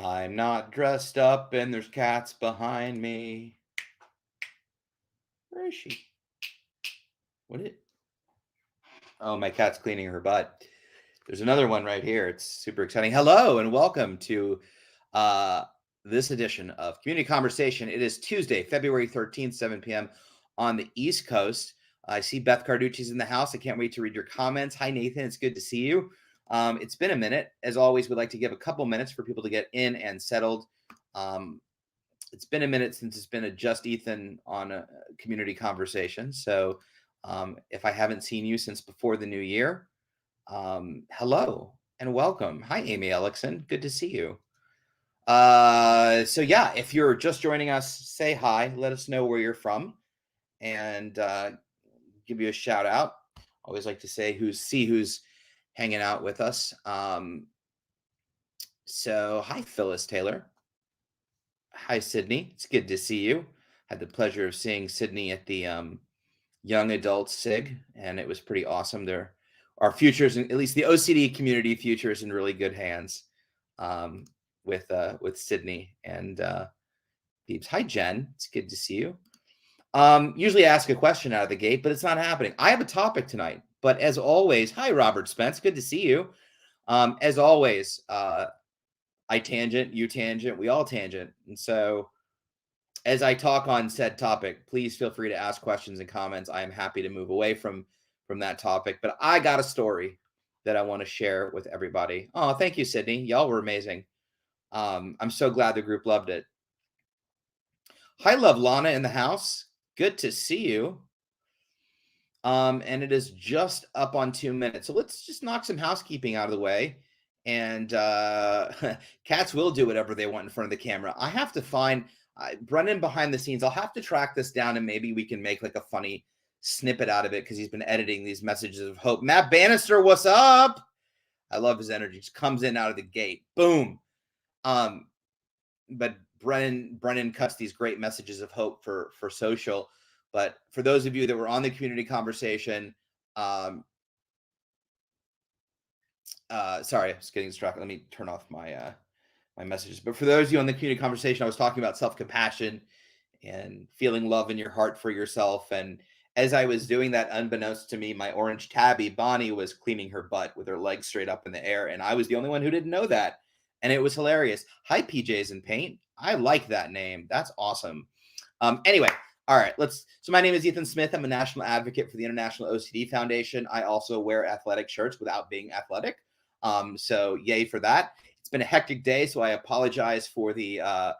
I'm not dressed up and there's cats behind me. Where is she? What is? Oh, my cat's cleaning her butt. There's another one right here. It's super exciting. Hello and welcome to uh, this edition of Community Conversation. It is Tuesday, February 13th, 7 p.m. on the East Coast. I see Beth Carducci's in the house. I can't wait to read your comments. Hi, Nathan. It's good to see you. It's been a minute. As always, we'd like to give a couple minutes for people to get in and settled. It's been a minute since it's been a Just Ethan on a Community Conversation. So if I haven't seen you since before the new year, hello and welcome. Hi, Amy Ellickson. Good to see you. So yeah, if you're just joining us, say hi. Let us know where you're from, and give you a shout out. Always like to say who's hanging out with us. So hi, Phyllis Taylor. Hi, Sydney. It's good to see you. Had the pleasure of seeing Sydney at the Young Adult SIG, and it was pretty awesome. There, our futures, at least the OCD community future, is in really good hands with Sydney and Beebs. Hi, Jen. It's good to see you. Usually ask a question out of the gate, but it's not happening. I have a topic tonight, but as always, hi, Robert Spence. Good to see you. As always, I tangent, you tangent, we all tangent. And so as I talk on said topic, please feel free to ask questions and comments. I am happy to move away from that topic, but I got a story that I want to share with everybody. Oh, thank you, Sydney. Y'all were amazing. I'm so glad the group loved it. Hi, Love Lana in the house. Good to see you. And it is just up on 2 minutes. So let's just knock some housekeeping out of the way. And cats will do whatever they want in front of the camera. I have to find Brennan behind the scenes. I'll have to track this down and maybe we can make like a funny snippet out of it because he's been editing these messages of hope. Matt Bannister, what's up? I love his energy. Just comes in out of the gate. Boom. But Brennan cuts these great messages of hope for social. But for those of you that were on the community conversation, sorry, I was getting distracted. Let me turn off my my messages. But for those of you on the community conversation, I was talking about self-compassion and feeling love in your heart for yourself. And as I was doing that, unbeknownst to me, my orange tabby, Bonnie, was cleaning her butt with her legs straight up in the air. And I was the only one who didn't know that. And it was hilarious. Hi, PJs in Paint. I like that name. That's awesome. Anyway, all right, so my name is Ethan Smith. I'm a national advocate for the International OCD Foundation. I also wear athletic shirts without being athletic. So yay for that. It's been a hectic day, so I apologize for the I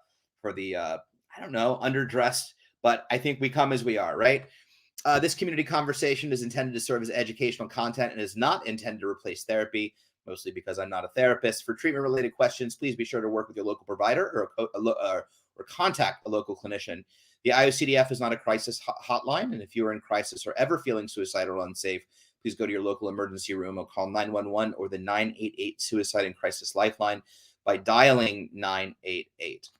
don't know, underdressed, but I think we come as we are, right? This community conversation is intended to serve as educational content and is not intended to replace therapy, mostly because I'm not a therapist. For treatment-related questions, please be sure to work with your local provider or contact a local clinician. The IOCDF is not a crisis hotline, and if you are in crisis or ever feeling suicidal or unsafe, please go to your local emergency room or call 911 or the 988 Suicide and Crisis Lifeline by dialing 988.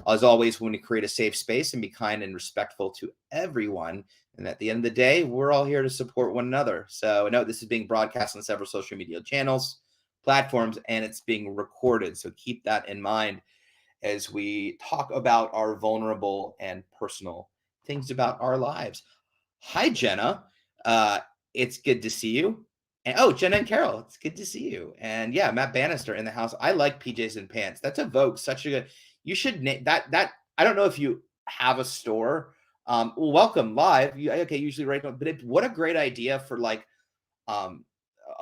As always, we want to create a safe space and be kind and respectful to everyone. And at the end of the day, we're all here to support one another. So note this is being broadcast on several social media channels, platforms, and it's being recorded. So keep that in mind as we talk about our vulnerable and personal things about our lives. Hi, Jenna. It's good to see you. And oh, Jenna and Carol, it's good to see you. And yeah, Matt Bannister in the house. I like PJs and Pants. That's a vogue. Such a good. You should name that. I don't know if you have a store. Well, welcome live. Okay, usually right, but what a great idea for like a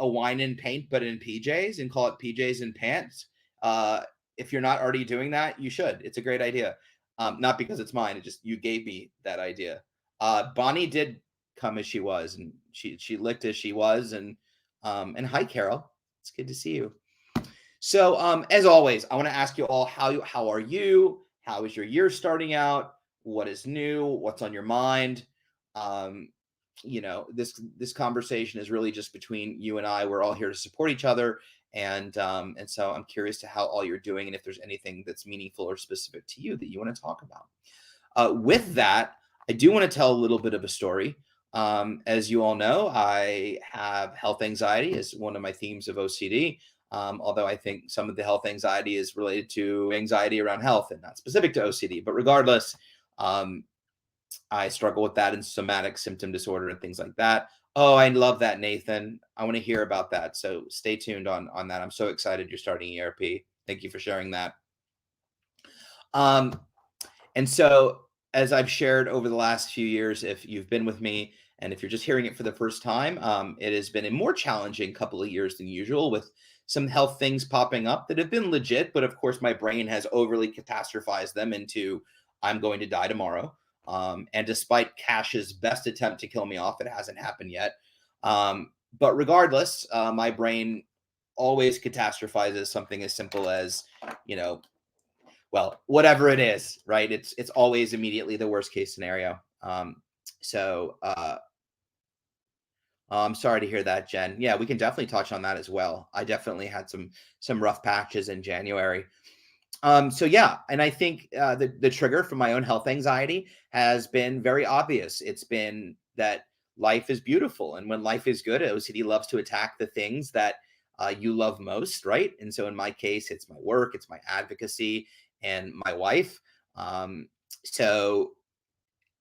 wine and paint, but in PJs, and call it PJs and Pants. If you're not already doing that, you should. It's a great idea. Not because it's mine. It just you gave me that idea. Bonnie did come as she was, and she looked as she was, and hi, Carol. It's good to see you. So as always, I want to ask you all how are you? How is your year starting out? What is new? What's on your mind? You know, this conversation is really just between you and I. We're all here to support each other. And so I'm curious to how all you're doing and if there's anything that's meaningful or specific to you that you want to talk about. With that, I do want to tell a little bit of a story. As you all know, I have health anxiety as one of my themes of OCD. Although I think some of the health anxiety is related to anxiety around health and not specific to OCD. But regardless, um, I struggle with that and somatic symptom disorder and things like that. Oh, I love that, Nathan. I want to hear about that. So stay tuned on that. I'm so excited you're starting ERP. Thank you for sharing that. Um, and so, as I've shared over the last few years, if you've been with me and if you're just hearing it for the first time, it has been a more challenging couple of years than usual with some health things popping up that have been legit. But of course, my brain has overly catastrophized them into I'm going to die tomorrow. And despite Cash's best attempt to kill me off, it hasn't happened yet. But regardless, my brain always catastrophizes something as simple as, you know, well, whatever it is, right? It's always immediately the worst case scenario. So I'm sorry to hear that, Jen. Yeah, we can definitely touch on that as well. I definitely had some rough patches in January. So yeah, and I think the trigger for my own health anxiety has been very obvious. It's been that life is beautiful, and when life is good, OCD loves to attack the things that you love most, right? And so in my case, it's my work, it's my advocacy, and my wife. So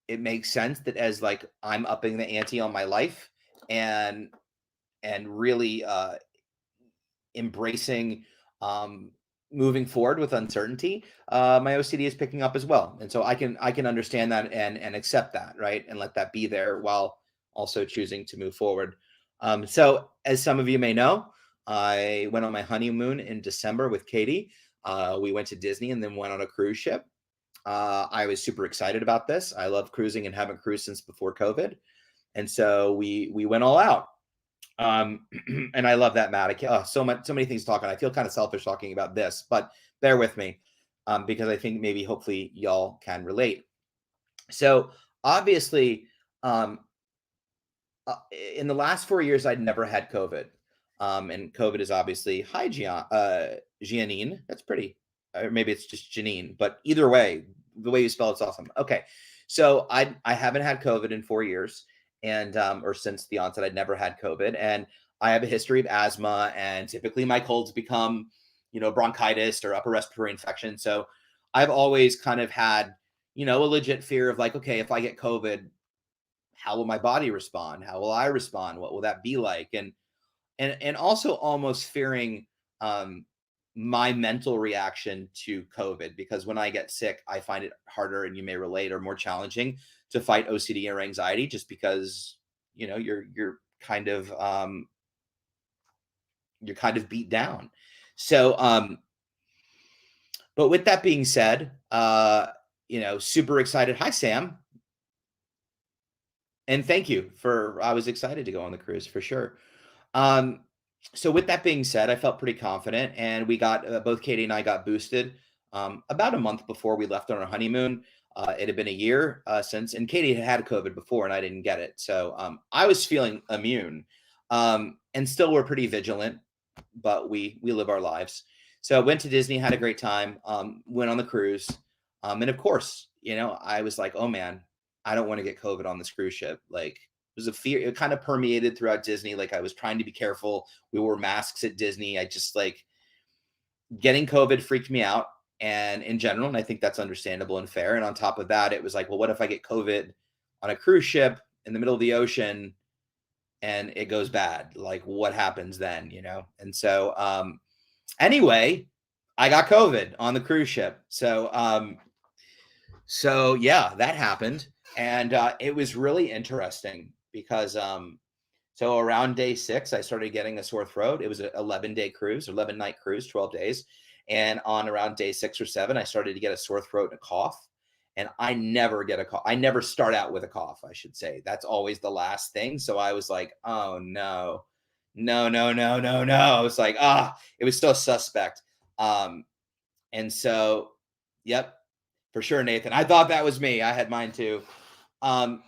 it makes sense that as like I'm upping the ante on my life and really embracing um, moving forward with uncertainty, my OCD is picking up as well, and so I can understand that and accept that, right, and let that be there while also choosing to move forward. So, as some of you may know, I went on my honeymoon in December with Katie. We went to Disney and then went on a cruise ship. I was super excited about this. I love cruising and haven't cruised since before COVID, and so we went all out. And I love that, Matt. So many things to talk on. I feel kind of selfish talking about this, but bear with me, because I think maybe hopefully y'all can relate. So obviously, um, in the last 4 years, I'd never had COVID. And COVID is obviously hi, Giannine. That's pretty, or maybe it's just Janine, but either way, the way you spell it's awesome. Okay, so I haven't had COVID in 4 years, and or since the onset, I'd never had COVID, and I have a history of asthma, and typically my colds become, bronchitis or upper respiratory infection. So I've always kind of had, a legit fear of like, okay, if I get COVID, how will my body respond? How will I respond? What will that be like? And also almost fearing um, my mental reaction to COVID, because when I get sick, I find it harder, and you may relate, or more challenging to fight OCD or anxiety, just because you're kind of beat down. So, but with that being said, super excited. Hi, Sam. And thank you I was excited to go on the cruise for sure. Um, so with that being said, I felt pretty confident, and we got both Katie and I got boosted about a month before we left on our honeymoon. It had been a year since, and Katie had COVID before, and I didn't get it, so I was feeling immune, and still we're pretty vigilant, but we live our lives. So I went to Disney, had a great time, went on the cruise, and of course, I was like, oh man, I don't want to get COVID on this cruise ship. Like, it was a fear. It kind of permeated throughout Disney. Like, I was trying to be careful. We wore masks at Disney. I just like getting COVID freaked me out, and in general, and I think that's understandable and fair. And on top of that, it was like, well, what if I get COVID on a cruise ship in the middle of the ocean and it goes bad? Like, what happens then? And so anyway, I got COVID on the cruise ship. So yeah, that happened, and it was really interesting because so around day 6, I started getting a sore throat. It was an 11-day cruise, 11-night cruise, 12 days, and on around day 6 or 7, I started to get a sore throat and a cough. And I never get a cough. I never start out with a cough, I should say. That's always the last thing. So I was like, oh no, no, no, no, no, no. I was like, it was so suspect. And so, yep, for sure, Nathan. I thought that was me. I had mine too. And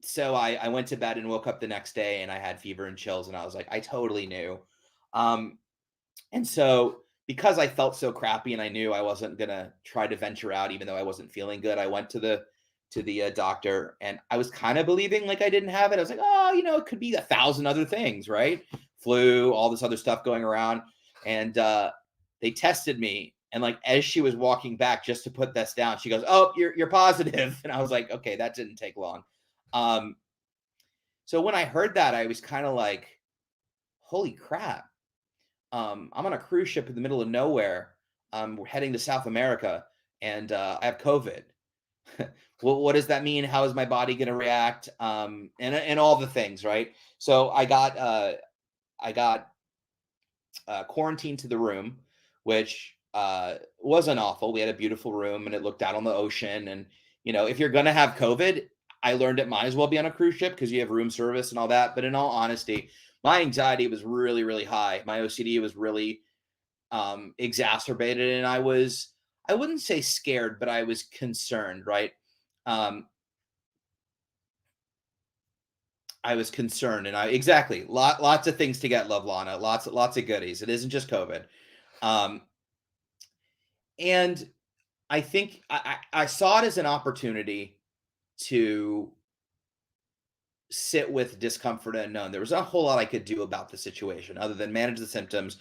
so I went to bed and woke up the next day, and I had fever and chills, and I was like, I totally knew. And so because I felt so crappy and I knew I wasn't going to try to venture out, even though I wasn't feeling good, I went to the to the doctor, and I was kind of believing like I didn't have it. I was like, oh, it could be 1,000 other things, right? Flu, all this other stuff going around. And they tested me. And like as she was walking back just to put this down, she goes, oh, you're positive. And I was like, okay, that didn't take long. So when I heard that, I was kind of like, holy crap. I'm on a cruise ship in the middle of nowhere. We're heading to South America, and I have COVID. Well, what does that mean? How is my body going to react? And all the things, right? So I got quarantined to the room, which wasn't awful. We had a beautiful room, and it looked out on the ocean. And if you're going to have COVID, I learned it might as well be on a cruise ship because you have room service and all that. But in all honesty, my anxiety was really, really high. My OCD was really exacerbated, and I wouldn't say scared, but I was concerned, right? I was concerned, and lots of things to get, love, Lana. Lots of goodies. It isn't just COVID. And I think I saw it as an opportunity to sit with discomfort and unknown. There was not a whole lot I could do about the situation other than manage the symptoms,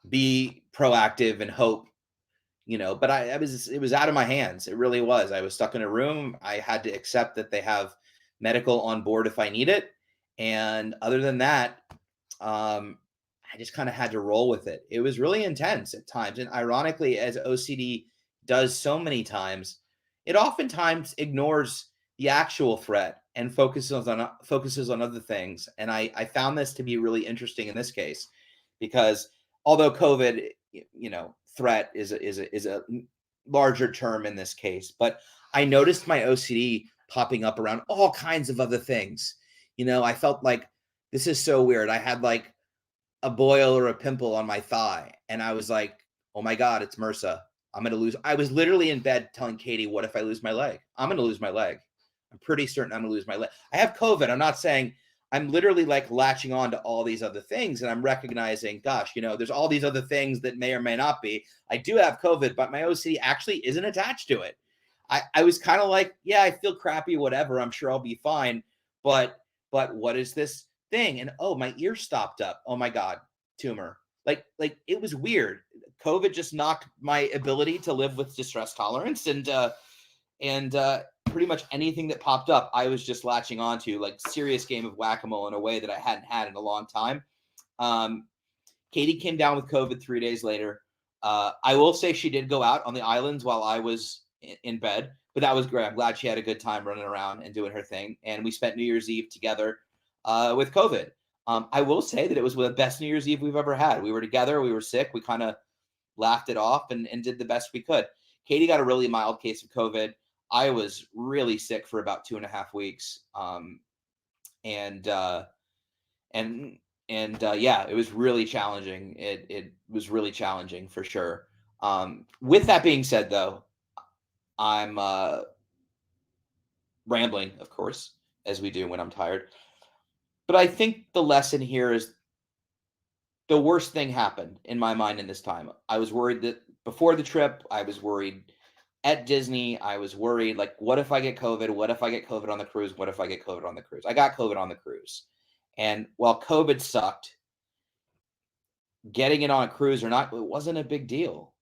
be proactive, and hope. But it was out of my hands. It really was. I was stuck in a room. I had to accept that they have medical on board if I need it. And other than that, I just kind of had to roll with it. It was really intense at times. And ironically, as OCD does so many times, it oftentimes ignores the actual threat and focuses on other things. And I found this to be really interesting in this case, because although COVID, threat is a larger term in this case, but I noticed my OCD popping up around all kinds of other things. I felt like, this is so weird. I had like a boil or a pimple on my thigh, and I was like, oh my God, it's MRSA. I was literally in bed telling Katie, what if I lose my leg? I'm going to lose my leg. I'm pretty certain I'm going to lose my leg. I have COVID. I'm not saying, I'm literally like latching on to all these other things, and I'm recognizing, gosh, there's all these other things that may or may not be. I do have COVID, but my OCD actually isn't attached to it. I was kind of like, yeah, I feel crappy, whatever. I'm sure I'll be fine. But what is this thing? And oh, my ear stopped up. Oh my God, tumor. Like it was weird. COVID just knocked my ability to live with distress tolerance, and pretty much anything that popped up, I was just latching onto, like serious game of whack-a-mole in a way that I hadn't had in a long time. Katie came down with COVID 3 days later. I will say she did go out on the islands while I was in bed, but that was great. I'm glad she had a good time running around and doing her thing. And we spent New Year's Eve together with COVID. I will say that it was the best New Year's Eve we've ever had. We were together. We were sick. We kind of laughed it off and did the best we could. Katie got a really mild case of COVID. I was really sick for about 2.5 weeks. Yeah, it was really challenging. It was really challenging for sure. With that being said, though, I'm rambling, of course, as we do when I'm tired. But I think the lesson here is the worst thing happened in my mind in this time. I was worried that before the trip, I was worried at Disney. I was worried, like, what if I get COVID? What if I get COVID on the cruise? What if I get COVID on the cruise? I got COVID on the cruise. And while COVID sucked, getting it on a cruise or not, it wasn't a big deal.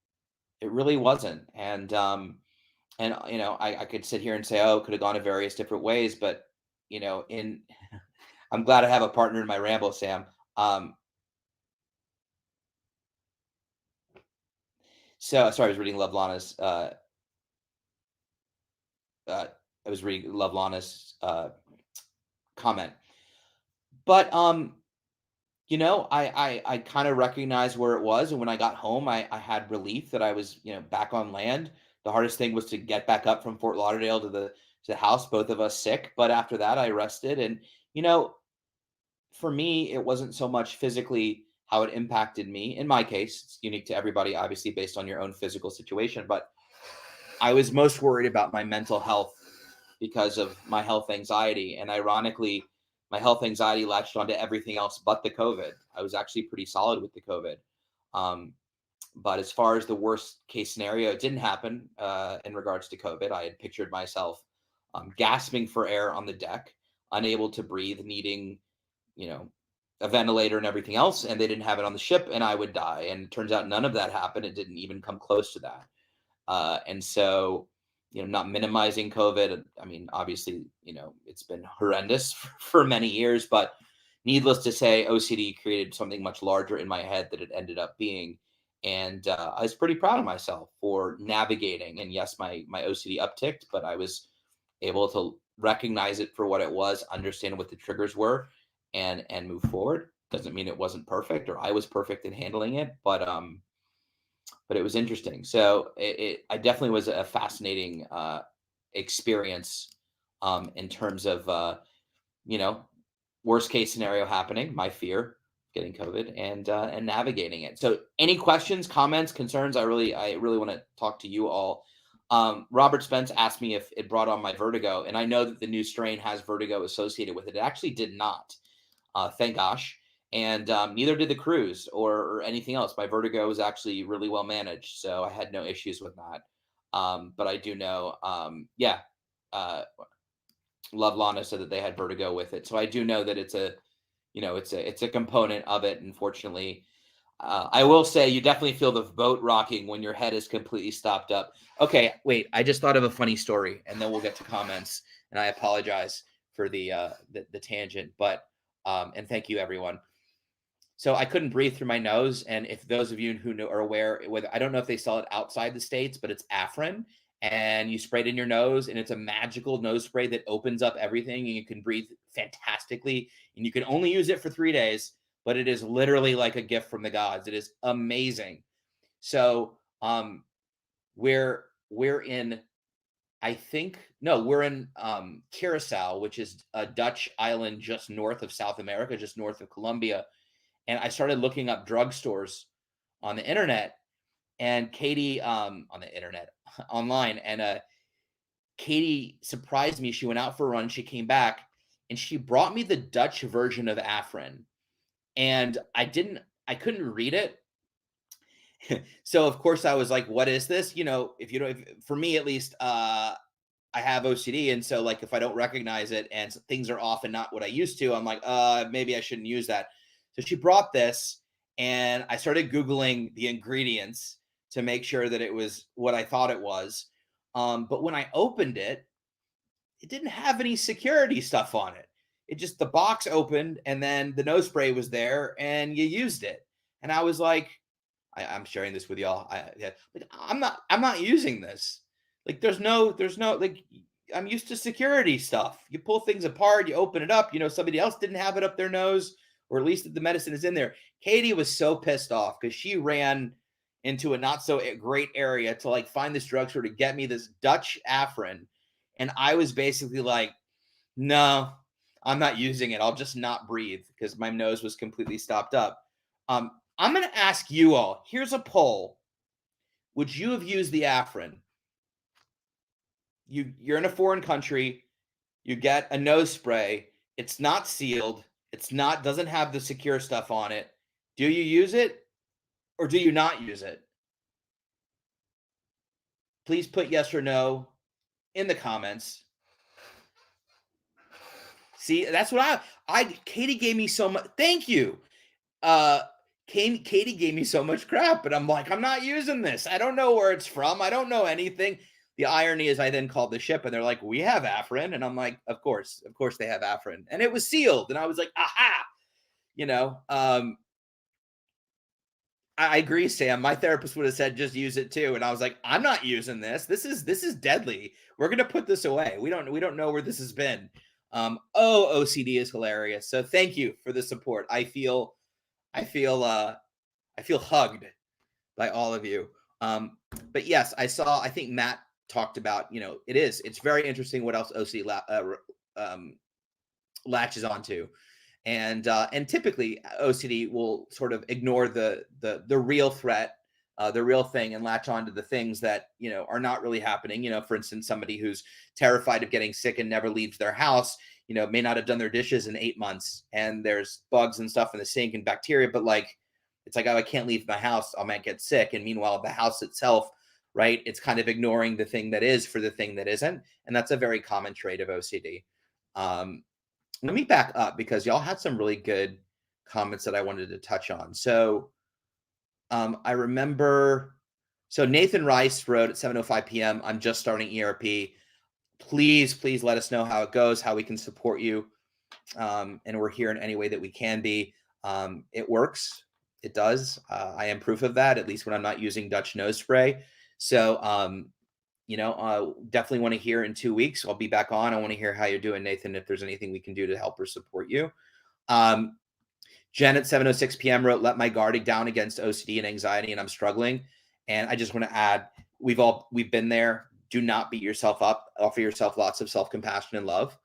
It really wasn't. And I could sit here and say, oh, it could have gone in various different ways, but I'm glad I have a partner in my ramble, Sam. So sorry, I was reading Lana's comment, but I kind of recognized where it was, and when I got home, I had relief that I was back on land. The hardest thing was to get back up from Fort Lauderdale to the house, both of us sick. But after that, I rested, and for me, it wasn't so much physically how it impacted me. In my case, it's unique to everybody, obviously, based on your own physical situation. But I was most worried about my mental health because of my health anxiety. And ironically, my health anxiety latched onto everything else but the COVID. I was actually pretty solid with the COVID. But as far as the worst case scenario, it didn't happen in regards to COVID. I had pictured myself gasping for air on the deck, unable to breathe, needing, a ventilator and everything else, and they didn't have it on the ship, and I would die. And it turns out none of that happened. It didn't even come close to that. And so, not minimizing COVID. I mean, obviously, it's been horrendous for many years, but needless to say, OCD created something much larger in my head that it ended up being. And I was pretty proud of myself for navigating. And yes, my OCD upticked, but I was able to recognize it for what it was, understand what the triggers were, and move forward. Doesn't mean it wasn't perfect or I was perfect in handling it, but it was interesting. So I definitely was a fascinating experience in terms of worst case scenario happening, my fear getting COVID, and navigating it. So any questions, comments, concerns? I really want to talk to you all. Robert Spence asked me if it brought on my vertigo, and I know that the new strain has vertigo associated with it. It actually did not, thank gosh. And neither did the cruise or anything else. My vertigo was actually really well managed, so I had no issues with that. But I do know, Love Lana said that they had vertigo with it, so I do know that it's a component of it. Unfortunately, I will say you definitely feel the boat rocking when your head is completely stopped up. Okay, wait, I just thought of a funny story, and then we'll get to comments. And I apologize for the tangent, but and thank you everyone. So I couldn't breathe through my nose, and if those of you who know are aware, whether I don't know if they sell it outside the States, but it's Afrin, and you spray it in your nose, and it's a magical nose spray that opens up everything, and you can breathe fantastically, and you can only use it for 3 days, but it is literally like a gift from the gods. It is amazing. So we're in, I think, no, we're in Curacao, which is a Dutch island just north of South America, just north of Colombia. And I started looking up drugstores on the internet, and Katie on the internet online, and Katie surprised me. She went out for a run. She came back and she brought me the Dutch version of Afrin, and I couldn't read it. So of course I was like, what is this? For me at least, I have OCD, and so like if I don't recognize it and things are off and not what I used to, I'm like, maybe I shouldn't use that. So she brought this, and I started Googling the ingredients to make sure that it was what I thought it was. But when I opened it, it didn't have any security stuff on it. It just, the box opened, and then the nose spray was there, and you used it. And I was like, I'm sharing this with y'all. I'm not using this. Like, there's no, like, I'm used to security stuff. You pull things apart, you open it up. Somebody else didn't have it up their nose, or at least the medicine is in there. Katie was so pissed off because she ran into a not so great area to like find this drugstore to get me this Dutch Afrin. And I was basically like, no, I'm not using it. I'll just not breathe because my nose was completely stopped up. I'm going to ask you all, here's a poll. Would you have used the Afrin? You're in a foreign country. You get a nose spray. It's not sealed. Doesn't have the secure stuff on it. Do you use it or do you not use it? Please put yes or no in the comments. See, that's what Katie gave me so much. Thank you. Katie gave me so much crap, but I'm like, I'm not using this. I don't know where it's from. I don't know anything. The irony is I then called the ship and they're like, we have Afrin. And I'm like, of course they have Afrin. And it was sealed. And I was like, aha, I agree, Sam. My therapist would have said, just use it too. And I was like, I'm not using this. This is deadly. We're going to put this away. We don't know where this has been. OCD is hilarious. So thank you for the support. I feel hugged by all of you. But yes, I think Matt talked about, it's very interesting what else OCD latches onto. And typically OCD will sort of ignore the real threat, the real thing, and latch onto the things that, are not really happening. For instance, somebody who's terrified of getting sick and never leaves their house, may not have done their dishes in 8 months, and there's bugs and stuff in the sink and bacteria, but like, it's like, oh, I can't leave my house, I might get sick. And meanwhile, the house itself right? It's kind of ignoring the thing that is for the thing that isn't. And that's a very common trait of OCD. Um, Let me back up because y'all had some really good comments that I wanted to touch on. So I remember, so Nathan Rice wrote at 7:05 p.m. I'm just starting ERP. Please let us know how it goes, how we can support you. And we're here in any way that we can be. It works. It does. I am proof of that, at least when I'm not using Dutch nose spray. So, definitely want to hear in 2 weeks. I'll be back on. I want to hear how you're doing, Nathan, if there's anything we can do to help or support you. Jen at 7:06 p.m. wrote, let my guard down against OCD and anxiety, and I'm struggling. And I just want to add, we've been there. Do not beat yourself up. Offer yourself lots of self-compassion and love.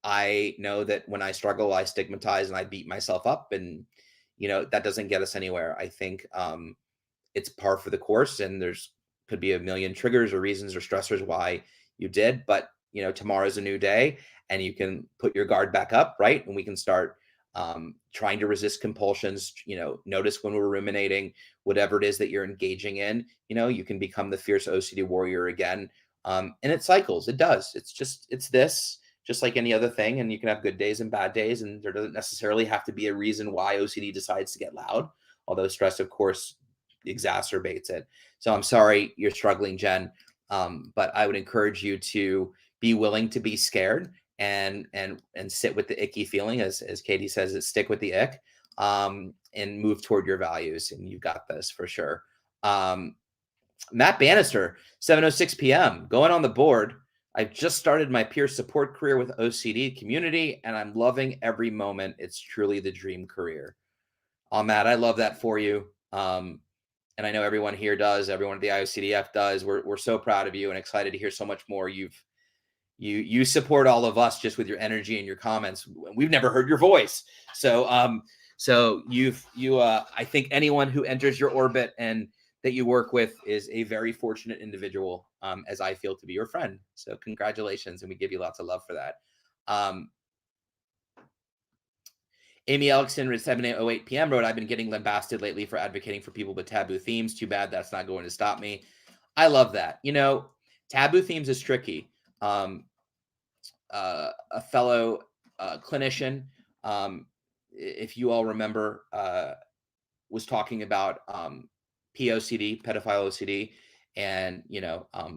I know that when I struggle, I stigmatize and I beat myself up, and that doesn't get us anywhere. I think it's par for the course, and there's could be a million triggers or reasons or stressors why you did, but tomorrow's a new day, and you can put your guard back up, right? And we can start trying to resist compulsions. Notice when we're ruminating, whatever it is that you're engaging in. You can become the fierce OCD warrior again. And it cycles. It does. It's this. Just like any other thing, and you can have good days and bad days, and there doesn't necessarily have to be a reason why OCD decides to get loud, although stress, of course, exacerbates it. So I'm sorry you're struggling, Jen, but I would encourage you to be willing to be scared and sit with the icky feeling, as Katie says, stick with the ick, and move toward your values, and you got this for sure. Matt Bannister, 7:06 p.m. going on the board. I've just started my peer support career with OCD community, and I'm loving every moment. It's truly the dream career. Matt, I love that for you. And I know everyone here does. Everyone at the IOCDF does. We're so proud of you and excited to hear so much more. You support all of us just with your energy and your comments. We've never heard your voice. So I think anyone who enters your orbit and that you work with is a very fortunate individual, as I feel to be your friend. So congratulations, and we give you lots of love for that. Amy Ellickson at 7:08 p.m. wrote, I've been getting lambasted lately for advocating for people with taboo themes. Too bad that's not going to stop me. I love that. Taboo themes is tricky. A fellow clinician, if you all remember, was talking about POCD, pedophile OCD, and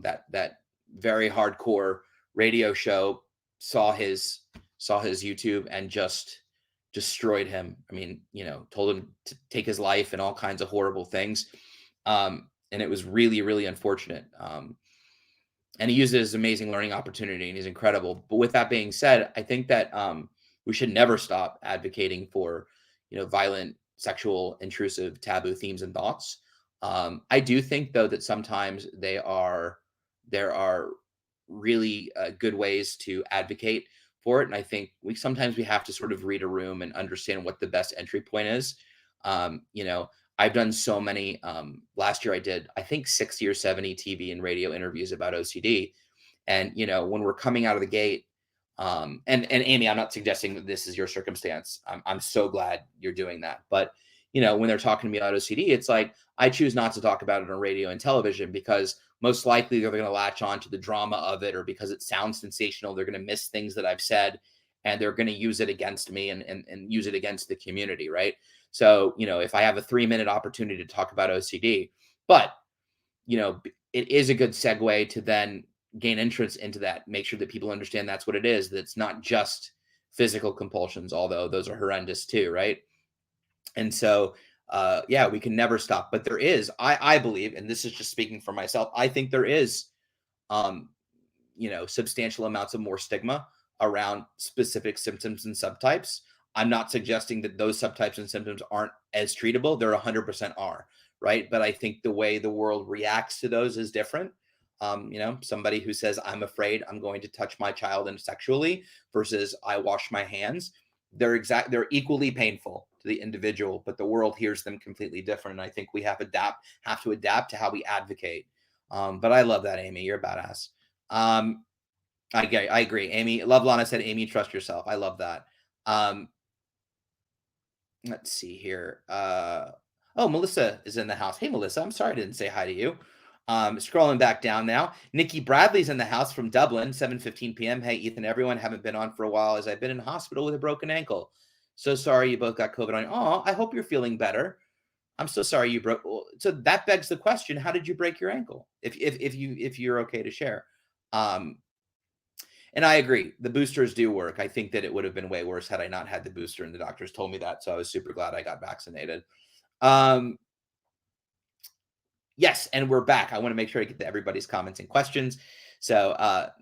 that very hardcore radio show saw his YouTube and just destroyed him. I mean, told him to take his life and all kinds of horrible things. And it was really, really unfortunate. And he used it as an amazing learning opportunity, and he's incredible. But with that being said, I think that we should never stop advocating for, violent, sexual, intrusive, taboo themes and thoughts. I do think, though, that sometimes there are really good ways to advocate for it. And I think sometimes we have to sort of read a room and understand what the best entry point is. I've done so many. Last year I did, I think, 60 or 70 TV and radio interviews about OCD. And, when we're coming out of the gate, and Amy, I'm not suggesting that this is your circumstance. I'm so glad you're doing that. But, when they're talking to me about OCD, it's like, I choose not to talk about it on radio and television because most likely they're going to latch on to the drama of it, or because it sounds sensational, they're going to miss things that I've said, and they're going to use it against me and use it against the community. Right. So, if I have a 3-minute opportunity to talk about OCD, but, it is a good segue to then gain entrance into that, make sure that people understand that's what it is, that it's not just physical compulsions, although those are horrendous too. Right. And so, we can never stop, but there is, I believe, and this is just speaking for myself, I think there is, substantial amounts of more stigma around specific symptoms and subtypes. I'm not suggesting that those subtypes and symptoms aren't as treatable. They're 100% are, right? But I think the way the world reacts to those is different. Somebody who says, I'm afraid I'm going to touch my child and sexually versus I wash my hands, they're equally painful to the individual, but the world hears them completely different. And I think we have to adapt to how we advocate. But I love that, Amy. You're a badass. I agree. Amy, Lovelana said, Amy, trust yourself. I love that. Let's see here. Oh, Melissa is in the house. Hey, Melissa, I'm sorry I didn't say hi to you. Scrolling back down now. Nikki Bradley's in the house from Dublin, 7:15 p.m. Hey, Ethan, everyone, haven't been on for a while as I've been in hospital with a broken ankle. So sorry you both got COVID on. Oh, I hope you're feeling better. I'm so sorry you broke. So that begs the question: how did you break your ankle? If you're okay to share. Um, and I agree, the boosters do work. I think that it would have been way worse had I not had the booster, and the doctors told me that. So I was super glad I got vaccinated. Um, Yes, and we're back. I want to make sure I get to everybody's comments and questions. So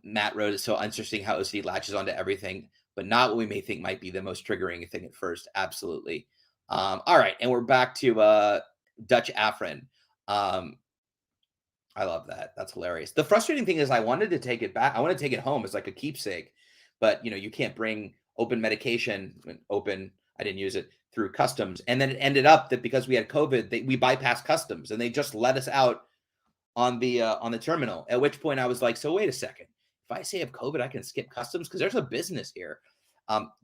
Matt wrote, "It's so interesting how OCD latches onto everything, but not what we may think might be the most triggering thing at first." Absolutely. All right, and we're back to Dutch Afrin. Um, I love that. That's hilarious. The frustrating thing is I wanted to take it back. I want to take it home as like a keepsake, but you can't bring open medication, open, I didn't use it, through customs. And then it ended up that because we had COVID, we bypassed customs and they just let us out on the terminal. At which point I was like, so wait a second. If I say I have COVID, I can skip customs because there's a business here.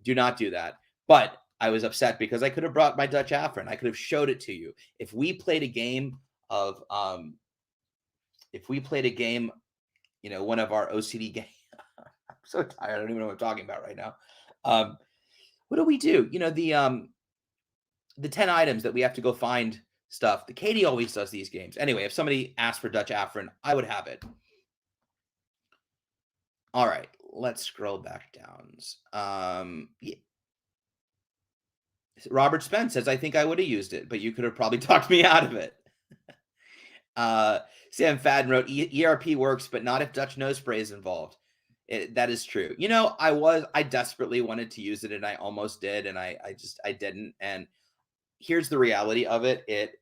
Do not do that. But I was upset because I could have brought my Dutch Afrin. I could have showed it to you. If we played a game of one of our OCD games. I'm so tired. I don't even know what I'm talking about right now. What do we do? The 10 items that we have to go find stuff. The Katie always does these games. Anyway, if somebody asked for Dutch Afrin, I would have it. All right, let's scroll back down. Yeah. Robert Spence says, I think I would have used it, but you could have probably talked me out of it. Sam Fadden wrote, ERP works, but not if Dutch nose spray is involved. That is true. I desperately wanted to use it and I almost did. And I didn't. And here's the reality of it. It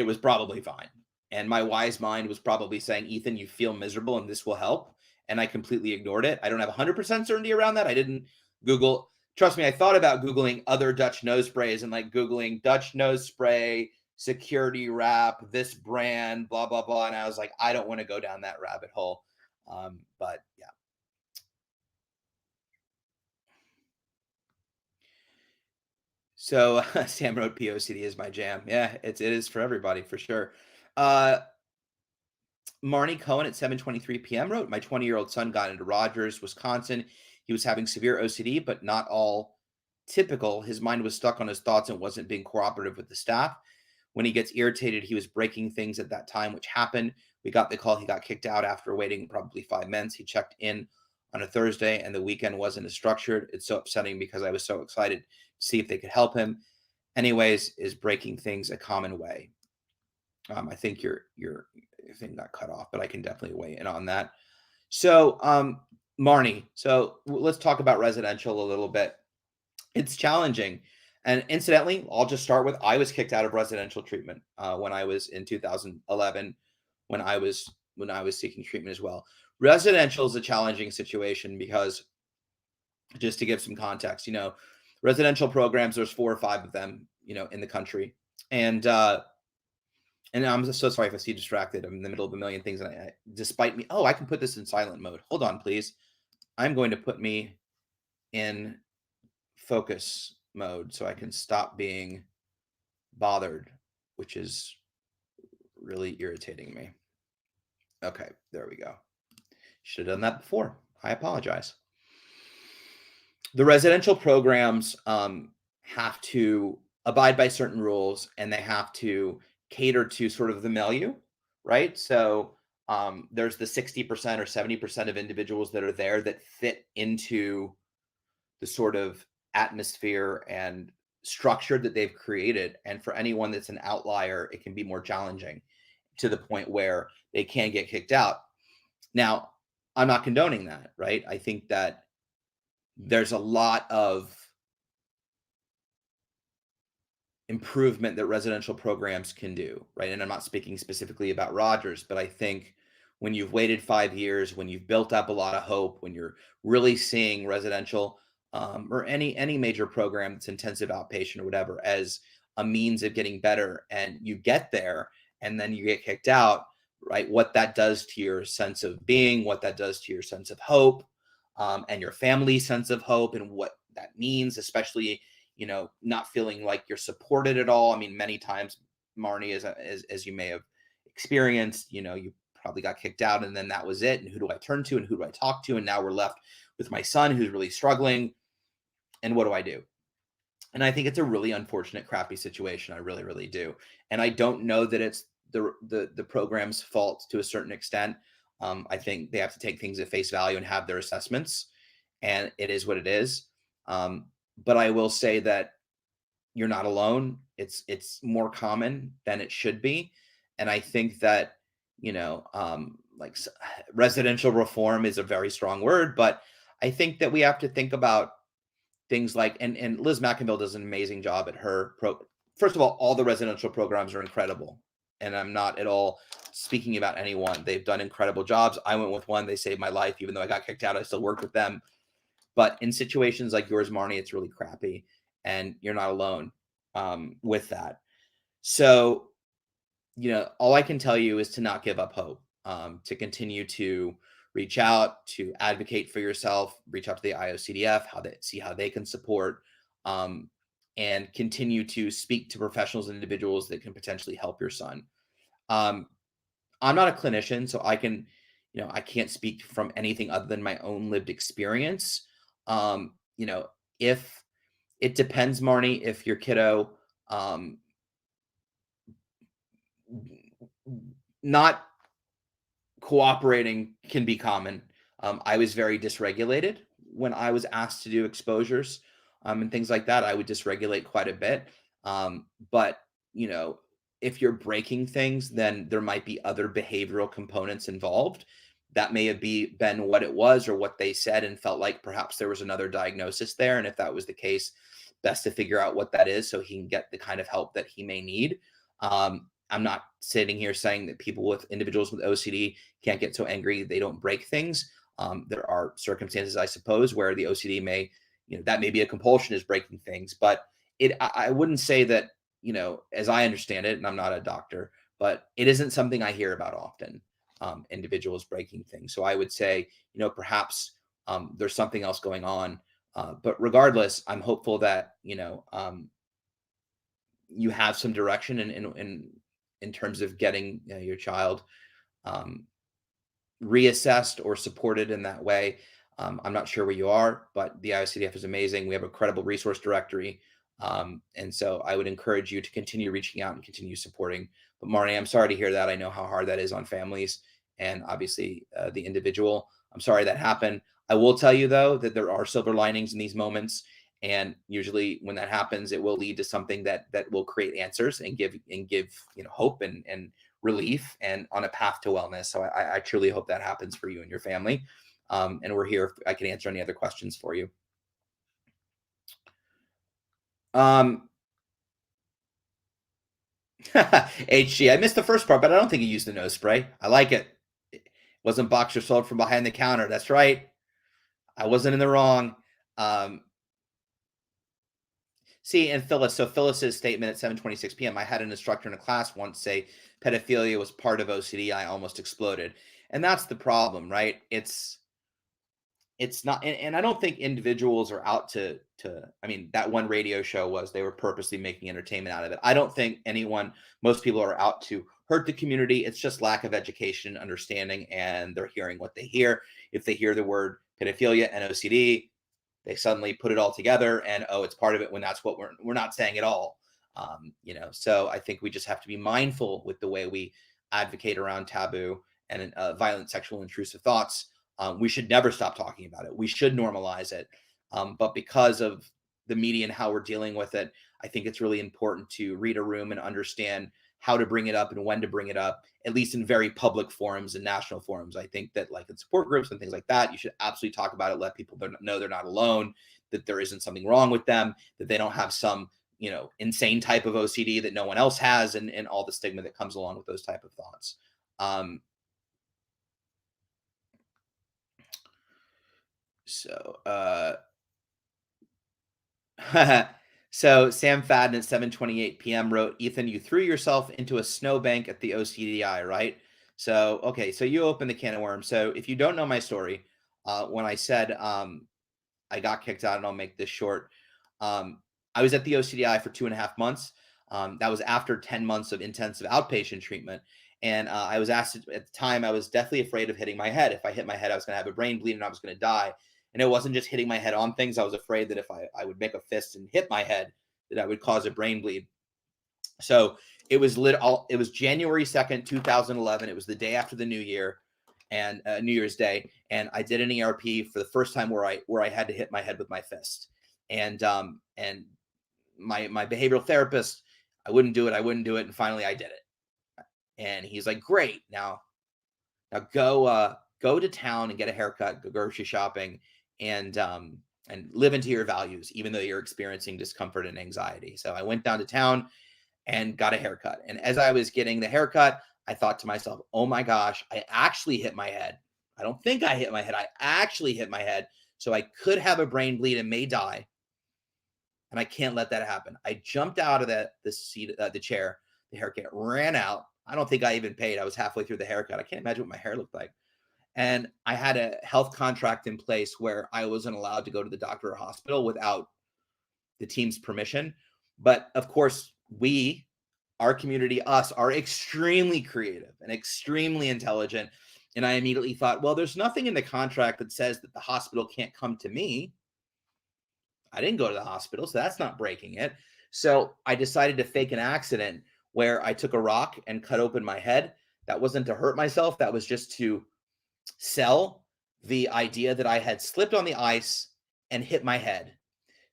was probably fine. And my wise mind was probably saying, Ethan, you feel miserable and this will help. And I completely ignored it. I don't have 100% certainty around that. I didn't Google. Trust me, I thought about Googling other Dutch nose sprays and like Googling Dutch nose spray, security wrap, this brand, blah, blah, blah. And I was like, I don't want to go down that rabbit hole. But yeah. So Sam wrote POCD is my jam. Yeah, it is for everybody for sure. Marnie Cohen at 7:23 p.m. wrote, my 20-year-old son got into Rogers, Wisconsin. He was having severe OCD, but not all typical. His mind was stuck on his thoughts and wasn't being cooperative with the staff. When he gets irritated, he was breaking things at that time, which happened. We got the call. He got kicked out after waiting probably 5 minutes. He checked in on a Thursday and the weekend wasn't as structured. It's so upsetting because I was so excited to see if they could help him. Anyways, is breaking things a common way? I think your thing got cut off, but I can definitely weigh in on that. So, Marnie, so let's talk about residential a little bit. It's challenging. And incidentally, I'll just start with, I was kicked out of residential treatment when I was in 2011, when I was seeking treatment as well. Residential is a challenging situation because, just to give some context, residential programs, there's 4 or 5 of them, in the country. And I'm so sorry if I see distracted. I'm in the middle of a million things. And despite me, I can put this in silent mode. Hold on, please. I'm going to put me in focus mode so I can stop being bothered, which is really irritating me. Okay, there we go. Should have done that before. I apologize. The residential programs have to abide by certain rules and they have to cater to sort of the milieu, right? So there's the 60% or 70% of individuals that are there that fit into the sort of atmosphere and structure that they've created. And for anyone that's an outlier, it can be more challenging to the point where they can get kicked out. Now, I'm not condoning that, right? I think that there's a lot of improvement that residential programs can do, right? And I'm not speaking specifically about Rogers, but I think when you've waited 5 years, when you've built up a lot of hope, when you're really seeing residential or any major program that's intensive outpatient or whatever as a means of getting better, and you get there and then you get kicked out, right? What that does to your sense of being, what that does to your sense of hope, and your family's sense of hope, and what that means, especially not feeling like you're supported at all. I mean, many times, Marnie, as you may have experienced, you probably got kicked out and then that was it. And who do I turn to and who do I talk to? And now we're left with my son who's really struggling. And what do I do? And I think it's a really unfortunate, crappy situation. I really, really do. And I don't know that it's the program's fault to a certain extent. I think they have to take things at face value and have their assessments, and it is what it is. But I will say that you're not alone. It's more common than it should be, and I think that like residential reform is a very strong word, but I think that we have to think about things like, and Liz McInville does an amazing job at her first of all the residential programs are incredible. And I'm not at all speaking about anyone. They've done incredible jobs. I went with one, they saved my life. Even though I got kicked out, I still worked with them. But in situations like yours, Marnie, it's really crappy. And you're not alone with that. So, all I can tell you is to not give up hope, to continue to reach out, to advocate for yourself, reach out to the IOCDF, see how they can support, and continue to speak to professionals and individuals that can potentially help your son. I'm not a clinician, so I can't speak from anything other than my own lived experience. If it depends, Marnie, if your kiddo, not cooperating can be common. I was very dysregulated when I was asked to do exposures and things like that. I would dysregulate quite a bit. But, if you're breaking things, then there might be other behavioral components involved. That may have been what it was or what they said and felt like perhaps there was another diagnosis there. And if that was the case, best to figure out what that is so he can get the kind of help that he may need. I'm not sitting here saying that individuals with OCD can't get so angry they don't break things. There are circumstances, I suppose, where the OCD may, that may be a compulsion is breaking things, but I wouldn't say that, as I understand it, and I'm not a doctor, but it isn't something I hear about often, individuals breaking things. So I would say, perhaps there's something else going on. But regardless, I'm hopeful that, you have some direction in terms of getting your child reassessed or supported in that way. I'm not sure where you are, but the IOCDF is amazing. We have a credible resource directory. And so I would encourage you to continue reaching out and continue supporting. But Marnie, I'm sorry to hear that. I know how hard that is on families and obviously the individual. I'm sorry that happened. I will tell you, though, that there are silver linings in these moments. And usually when that happens, it will lead to something that will create answers and give hope and relief and on a path to wellness. So I truly hope that happens for you and your family. And we're here if I can answer any other questions for you. HG, I missed the first part, but I don't think you used the nose spray. I like it. It wasn't boxer sold from behind the counter. That's right. I wasn't in the wrong. See, and Phyllis's statement at 7:26 p.m. I had an instructor in a class once say pedophilia was part of OCD. I almost exploded. And that's the problem, right? It's not, and I don't think individuals are out to, I mean, that one radio show they were purposely making entertainment out of it. I don't think most people are out to hurt the community. It's just lack of education and understanding, and they're hearing what they hear. If they hear the word pedophilia and OCD, they suddenly put it all together and, oh, it's part of it, when that's what we're not saying at all. So I think we just have to be mindful with the way we advocate around taboo and violent sexual intrusive thoughts. We should never stop talking about it. We should normalize it. But because of the media and how we're dealing with it, I think it's really important to read a room and understand how to bring it up and when to bring it up, at least in very public forums and national forums. I think that, like in support groups and things like that, you should absolutely talk about it, let people know they're not alone, that there isn't something wrong with them, that they don't have some, insane type of OCD that no one else has, and all the stigma that comes along with those type of thoughts. So Sam Fadden at 7:28 p.m. wrote, Ethan, you threw yourself into a snowbank at the OCDI, right? So, okay, so you opened the can of worms. So if you don't know my story, when I said I got kicked out, and I'll make this short, I was at the OCDI for 2.5 months. That was after 10 months of intensive outpatient treatment. And I was asked at the time, I was deathly afraid of hitting my head. If I hit my head, I was going to have a brain bleed and I was going to die. And it wasn't just hitting my head on things. I was afraid that if I would make a fist and hit my head, that I would cause a brain bleed. So it was January 2nd, 2011. It was the day after the New Year and New Year's Day. And I did an ERP for the first time where I had to hit my head with my fist. And my behavioral therapist, I wouldn't do it. And finally I did it. And he's like, great. Now go to town and get a haircut, go grocery shopping, and live into your values, even though you're experiencing discomfort and anxiety. So I went down to town and got a haircut. And as I was getting the haircut, I thought to myself, oh my gosh, I actually hit my head. I don't think I hit my head. I actually hit my head. So I could have a brain bleed and may die. And I can't let that happen. I jumped out of the seat, the chair, the haircut, ran out. I don't think I even paid. I was halfway through the haircut. I can't imagine what my hair looked like. And I had a health contract in place where I wasn't allowed to go to the doctor or hospital without the team's permission. But of course, our community, us, are extremely creative and extremely intelligent. And I immediately thought, well, there's nothing in the contract that says that the hospital can't come to me. I didn't go to the hospital, so that's not breaking it. So I decided to fake an accident where I took a rock and cut open my head. That wasn't to hurt myself. That was just to sell the idea that I had slipped on the ice and hit my head.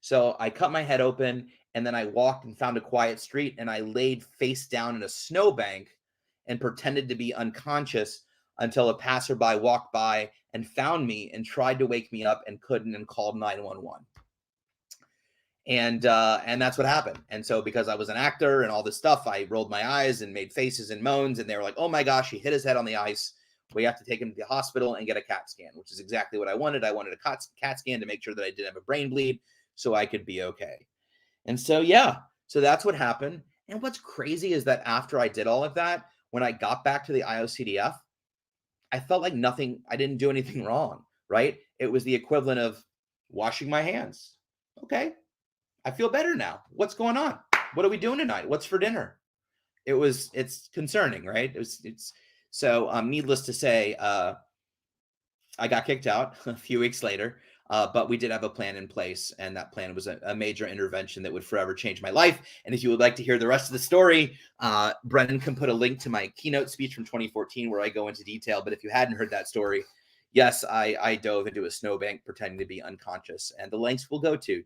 So I cut my head open and then I walked and found a quiet street and I laid face down in a snowbank and pretended to be unconscious until a passerby walked by and found me and tried to wake me up and couldn't and called 911. And that's what happened. And so because I was an actor and all this stuff, I rolled my eyes and made faces and moans, and they were like, oh my gosh, he hit his head on the ice. We have to take him to the hospital and get a CAT scan, which is exactly what I wanted. I wanted a CAT scan to make sure that I didn't have a brain bleed so I could be okay. And so, yeah, so that's what happened. And what's crazy is that after I did all of that, when I got back to the IOCDF, I felt like I didn't do anything wrong, right? It was the equivalent of washing my hands. Okay, I feel better now. What's going on? What are we doing tonight? What's for dinner? It's concerning, right? So needless to say, I got kicked out a few weeks later, but we did have a plan in place, and that plan was a major intervention that would forever change my life. And if you would like to hear the rest of the story, Brennan can put a link to my keynote speech from 2014 where I go into detail. But if you hadn't heard that story, yes, I dove into a snowbank pretending to be unconscious, and the links we'll go to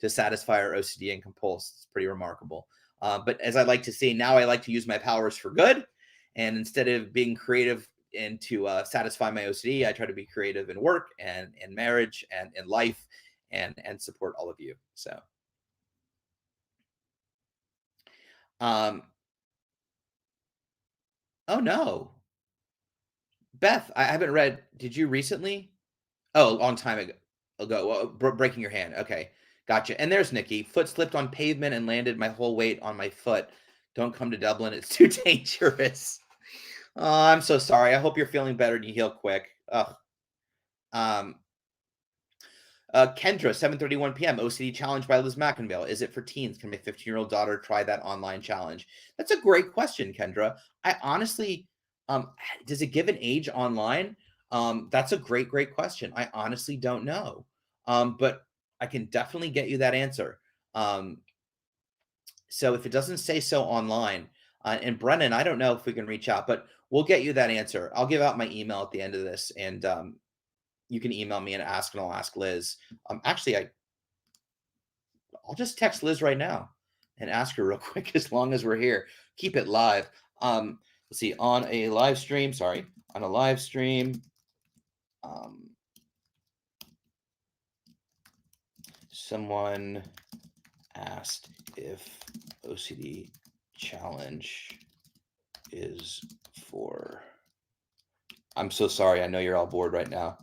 satisfy our OCD and compulse. It's pretty remarkable. But as I like to say, now I like to use my powers for good. And instead of being creative and to satisfy my OCD, I try to be creative in work and in marriage and in life and support all of you. So, oh no, Beth, I haven't read. Did you recently? Oh, a long time ago. Well, breaking your hand. Okay. Gotcha. And there's Nikki. Foot slipped on pavement and landed my whole weight on my foot. Don't come to Dublin. It's too dangerous. Oh, I'm so sorry. I hope you're feeling better and you heal quick. Ugh. Kendra, 7:31 p.m. OCD challenge by Liz McInville. Is it for teens? Can my 15-year-old daughter try that online challenge? That's a great question, Kendra. I honestly, does it give an age online? That's a great question. I honestly don't know. But I can definitely get you that answer. So if it doesn't say so online, and Brennan, I don't know if we can reach out, but we'll get you that answer. I'll give out my email at the end of this, and you can email me and ask, and I'll ask Liz. Actually, I'll just text Liz right now and ask her real quick as long as we're here. Keep it live. Let's see, on a live stream, someone asked if OCD challenge is for... I'm so sorry. I know you're all bored right now.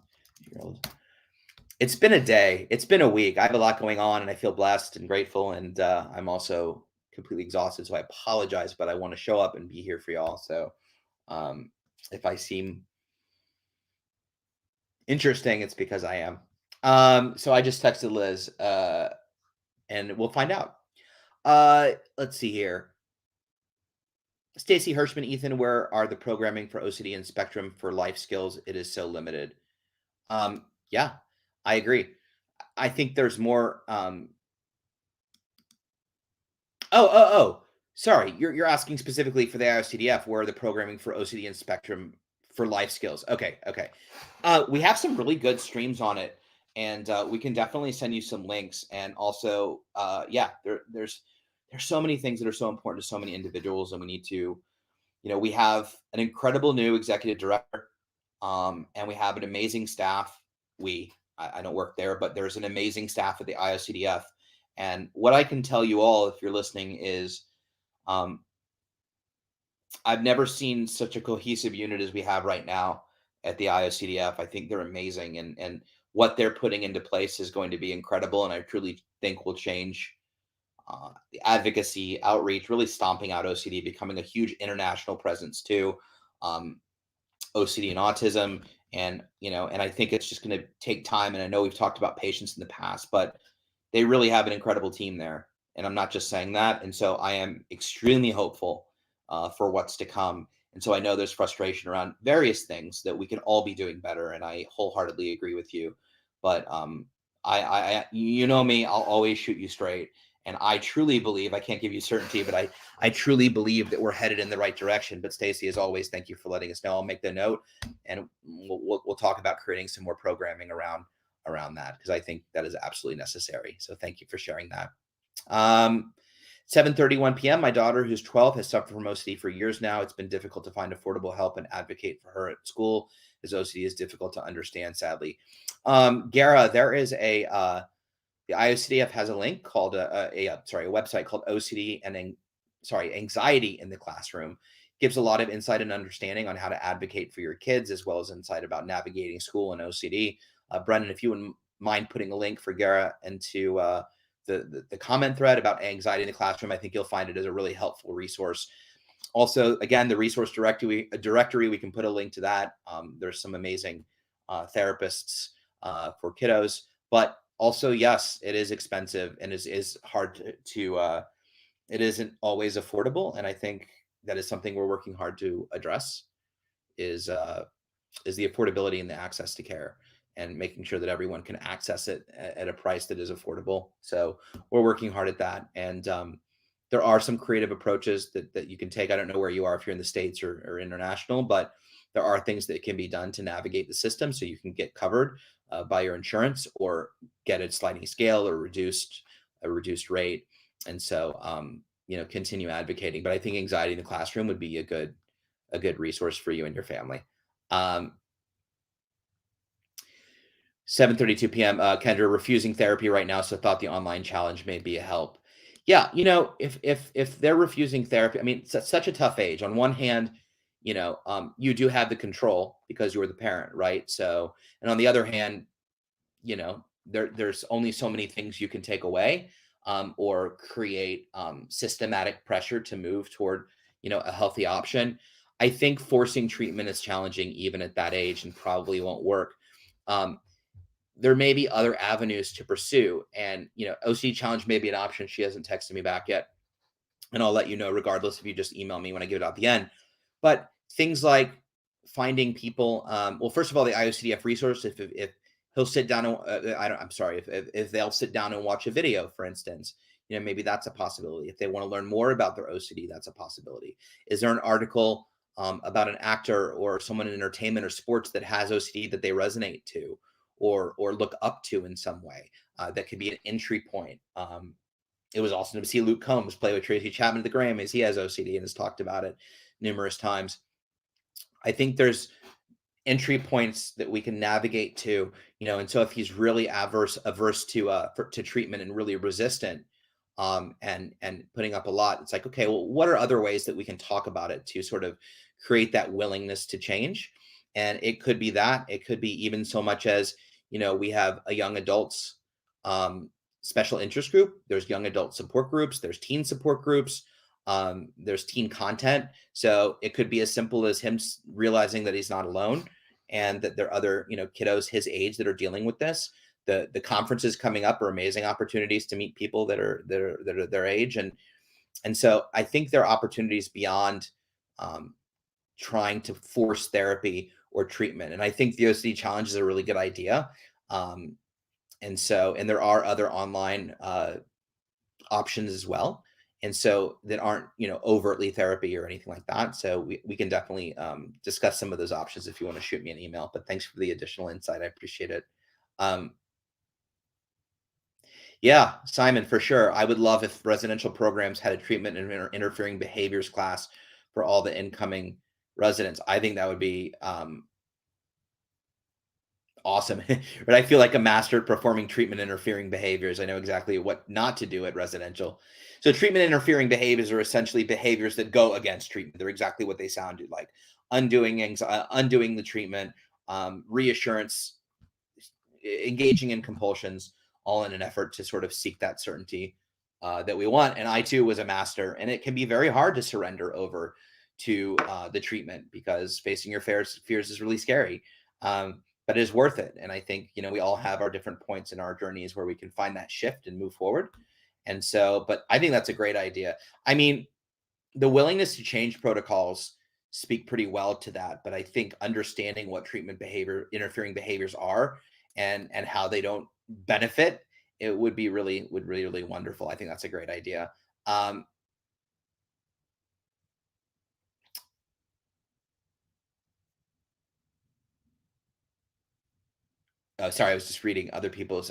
It's been a day. It's been a week. I have a lot going on, and I feel blessed and grateful, and I'm also completely exhausted, so I apologize, but I want to show up and be here for y'all. So if I seem interesting, it's because I am. So I just texted Liz, and we'll find out. Let's see here. Stacy Hirschman, Ethan, where are the programming for OCD and spectrum for life skills? It is so limited. Yeah, I agree. I think there's more. Sorry, you're asking specifically for the IOCDF, where are the programming for OCD and spectrum for life skills? Okay, okay. We have some really good streams on it, and we can definitely send you some links. And also, yeah, there's so many things that are so important to so many individuals, and we need to, we have an incredible new executive director, and we have an amazing staff. I don't work there, but there's an amazing staff at the IOCDF. And what I can tell you all, if you're listening, is um, I've never seen such a cohesive unit as we have right now at the IOCDF. I think they're amazing, and what they're putting into place is going to be incredible. And I truly think will change the advocacy, outreach, really stomping out OCD, becoming a huge international presence too. Um, OCD and autism, and I think it's just going to take time. And I know we've talked about patients in the past, but they really have an incredible team there. And I'm not just saying that. And so I am extremely hopeful for what's to come. And so I know there's frustration around various things that we can all be doing better. And I wholeheartedly agree with you. But you know me, I'll always shoot you straight. And I truly believe, I can't give you certainty, but I truly believe that we're headed in the right direction. But Stacy, as always, thank you for letting us know. I'll make the note, and we'll talk about creating some more programming around that, because I think that is absolutely necessary. So thank you for sharing that. 7:31 p.m. My daughter, who's 12, has suffered from OCD for years now. It's been difficult to find affordable help and advocate for her at school, as OCD is difficult to understand, sadly. Gara, there is the IOCDF has a link called a website called OCD and Anxiety in the Classroom. Gives a lot of insight and understanding on how to advocate for your kids, as well as insight about navigating school and OCD. Brendan, if you wouldn't mind putting a link for Gara into the comment thread about anxiety in the classroom, I think you'll find it as a really helpful resource. Also, again, the resource directory, we can put a link to that. There's some amazing therapists for kiddos, but also, yes, it is expensive and is hard to it isn't always affordable. And I think that is something we're working hard to address, is the affordability and the access to care, and making sure that everyone can access it at a price that is affordable. So we're working hard at that. And there are some creative approaches that you can take. I don't know where you are, if you're in the States or international, but there are things that can be done to navigate the system so you can get covered by your insurance, or get a sliding scale or a reduced rate. And so, continue advocating. But I think anxiety in the classroom would be a good resource for you and your family. 7:32 p.m. Kendra, refusing therapy right now, so thought the online challenge may be a help. Yeah, if they're refusing therapy, I mean, it's such a tough age. On one hand, you do have the control because you're the parent, right? So, and on the other hand, there's only so many things you can take away, or create systematic pressure to move toward, a healthy option. I think forcing treatment is challenging even at that age, and probably won't work. There may be other avenues to pursue, and OCD challenge may be an option. She hasn't texted me back yet, and I'll let you know regardless if you just email me when I give it out at the end. But things like finding people, well, first of all, the IOCDF resource, if he'll sit down and I'm sorry, if they'll sit down and watch a video, for instance, maybe that's a possibility. If they want to learn more about their OCD, that's a possibility. Is there an article about an actor or someone in entertainment or sports that has OCD that they resonate to, or look up to in some way? That could be an entry point. It was awesome to see Luke Combs play with Tracy Chapman at the Grammys. He has OCD and has talked about it numerous times. I think there's entry points that we can navigate to, and so if he's really averse to treatment and really resistant, and putting up a lot, it's like, okay, well, what are other ways that we can talk about it to sort of create that willingness to change? And it could be that, it could be even so much as, we have a young adults special interest group. There's young adult support groups. There's teen support groups. There's teen content. So it could be as simple as him realizing that he's not alone, and that there are other, kiddos his age that are dealing with this. The conferences coming up are amazing opportunities to meet people that are their age. And so I think there are opportunities beyond um, trying to force therapy or treatment. And I think the OCD challenge is a really good idea. Um, and there are other online options as well. And so that aren't, overtly therapy or anything like that. So we can definitely discuss some of those options if you want to shoot me an email. But thanks for the additional insight. I appreciate it. Um, yeah, Simon, for sure. I would love if residential programs had a treatment and interfering behaviors class for all the incoming residents. I think that would be awesome. But I feel like a master at performing treatment interfering behaviors. I know exactly what not to do at residential. So treatment interfering behaviors are essentially behaviors that go against treatment. They're exactly what they sounded like: undoing the treatment, reassurance, engaging in compulsions, all in an effort to sort of seek that certainty that we want. And I too was a master, and it can be very hard to surrender over to the treatment because facing your fears is really scary. But it is worth it. And I think, we all have our different points in our journeys where we can find that shift and move forward. And so, but I think that's a great idea. I mean, the willingness to change protocols speak pretty well to that, but I think understanding what treatment behavior interfering behaviors are and how they don't benefit it would really wonderful. I think that's a great idea. um Sorry, I was just reading other people's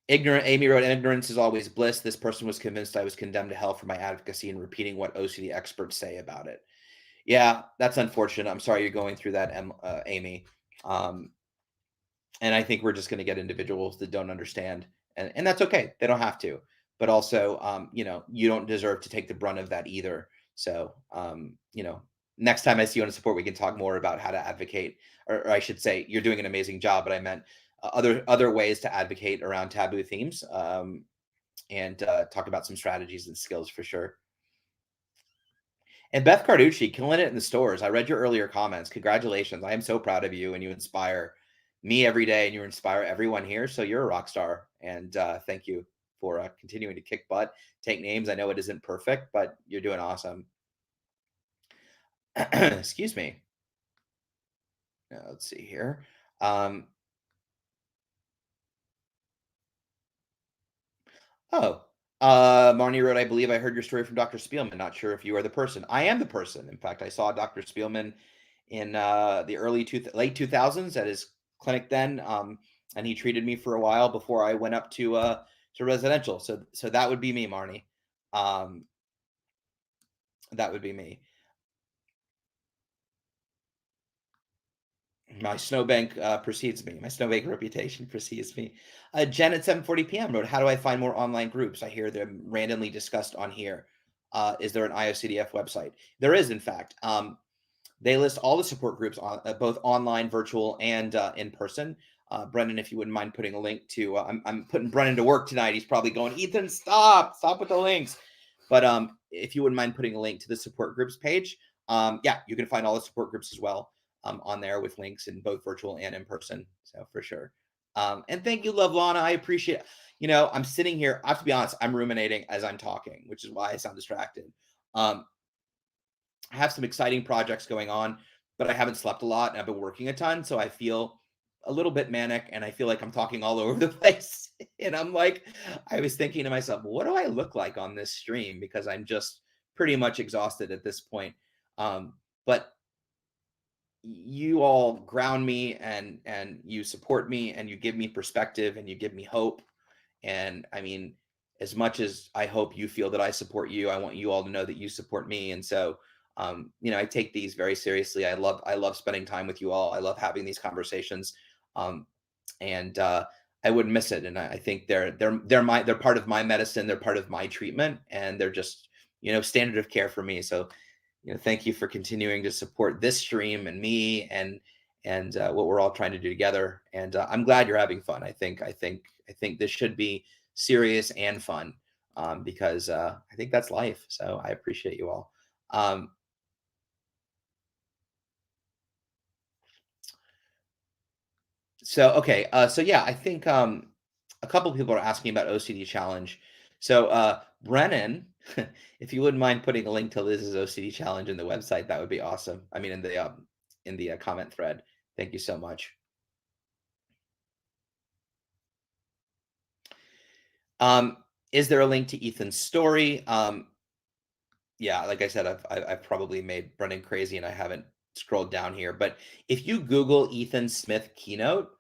ignorant. Amy wrote, ignorance is always bliss. This person was convinced I was condemned to hell for my advocacy and repeating what OCD experts say about it. Yeah, that's unfortunate. I'm sorry you're going through that, Amy. um and I think we're just going to get individuals that don't understand, and that's okay. They don't have to, but also, you don't deserve to take the brunt of that either. So, next time I see you on support, we can talk more about how to advocate, or I should say, you're doing an amazing job. But I meant other ways to advocate around taboo themes, and talk about some strategies and skills for sure. And Beth Carducci killing it in the stores. I read your earlier comments. Congratulations. I am so proud of you, and you inspire me every day, and you inspire everyone here. So you're a rock star. And thank you for continuing to kick butt, take names. I know it isn't perfect, but you're doing awesome. Excuse me. Let's see here. Um, oh, Marnie wrote, I believe I heard your story from Dr. Spielman. Not sure if you are the person. I am the person. In fact, I saw Dr. Spielman in the late 2000s at his clinic then, and he treated me for a while before I went up to residential. So that would be me, Marnie. Um, that would be me. My snowbank precedes me. My snowbank reputation precedes me. Jen at 7:40 p.m. wrote, "How do I find more online groups? I hear them randomly discussed on here. Is there an IOCDF website? There is, in fact. They list all the support groups on both online, virtual, and in person. Brendan, if you wouldn't mind putting a link to, I'm putting Brendan to work tonight. He's probably going, Ethan, stop with the links. But if you wouldn't mind putting a link to the support groups page, yeah, you can find all the support groups as well on there with links in both virtual and in person. So for sure. And thank you, Love Lana. I appreciate it. I'm sitting here. I have to be honest, I'm ruminating as I'm talking, which is why I sound distracted. Um, I have some exciting projects going on, but I haven't slept a lot and I've been working a ton. So I feel a little bit manic and I feel like I'm talking all over the place. And I'm like, I was thinking to myself, what do I look like on this stream? Because I'm just pretty much exhausted at this point. But you all ground me and you support me and you give me perspective and you give me hope. And I mean, as much as I hope you feel that I support you, I want you all to know that you support me. And so, I take these very seriously. I love spending time with you all. I love having these conversations. Um, and I wouldn't miss it. And I think they're part of my medicine. They're part of my treatment, and they're just, standard of care for me. So, thank you for continuing to support this stream and me and what we're all trying to do together. And I'm glad you're having fun. I think this should be serious and fun, because I think that's life. So I appreciate you all. Um, so okay, so yeah, I think a couple people are asking about OCD challenge. So Brennan If you wouldn't mind putting a link to Liz's OCD challenge in the website, that would be awesome. I mean, in the comment thread. Thank you so much. Um, is there a link to Ethan's story? Yeah, like I said, I've probably made Brendan crazy and I haven't scrolled down here. But if you Google Ethan Smith keynote,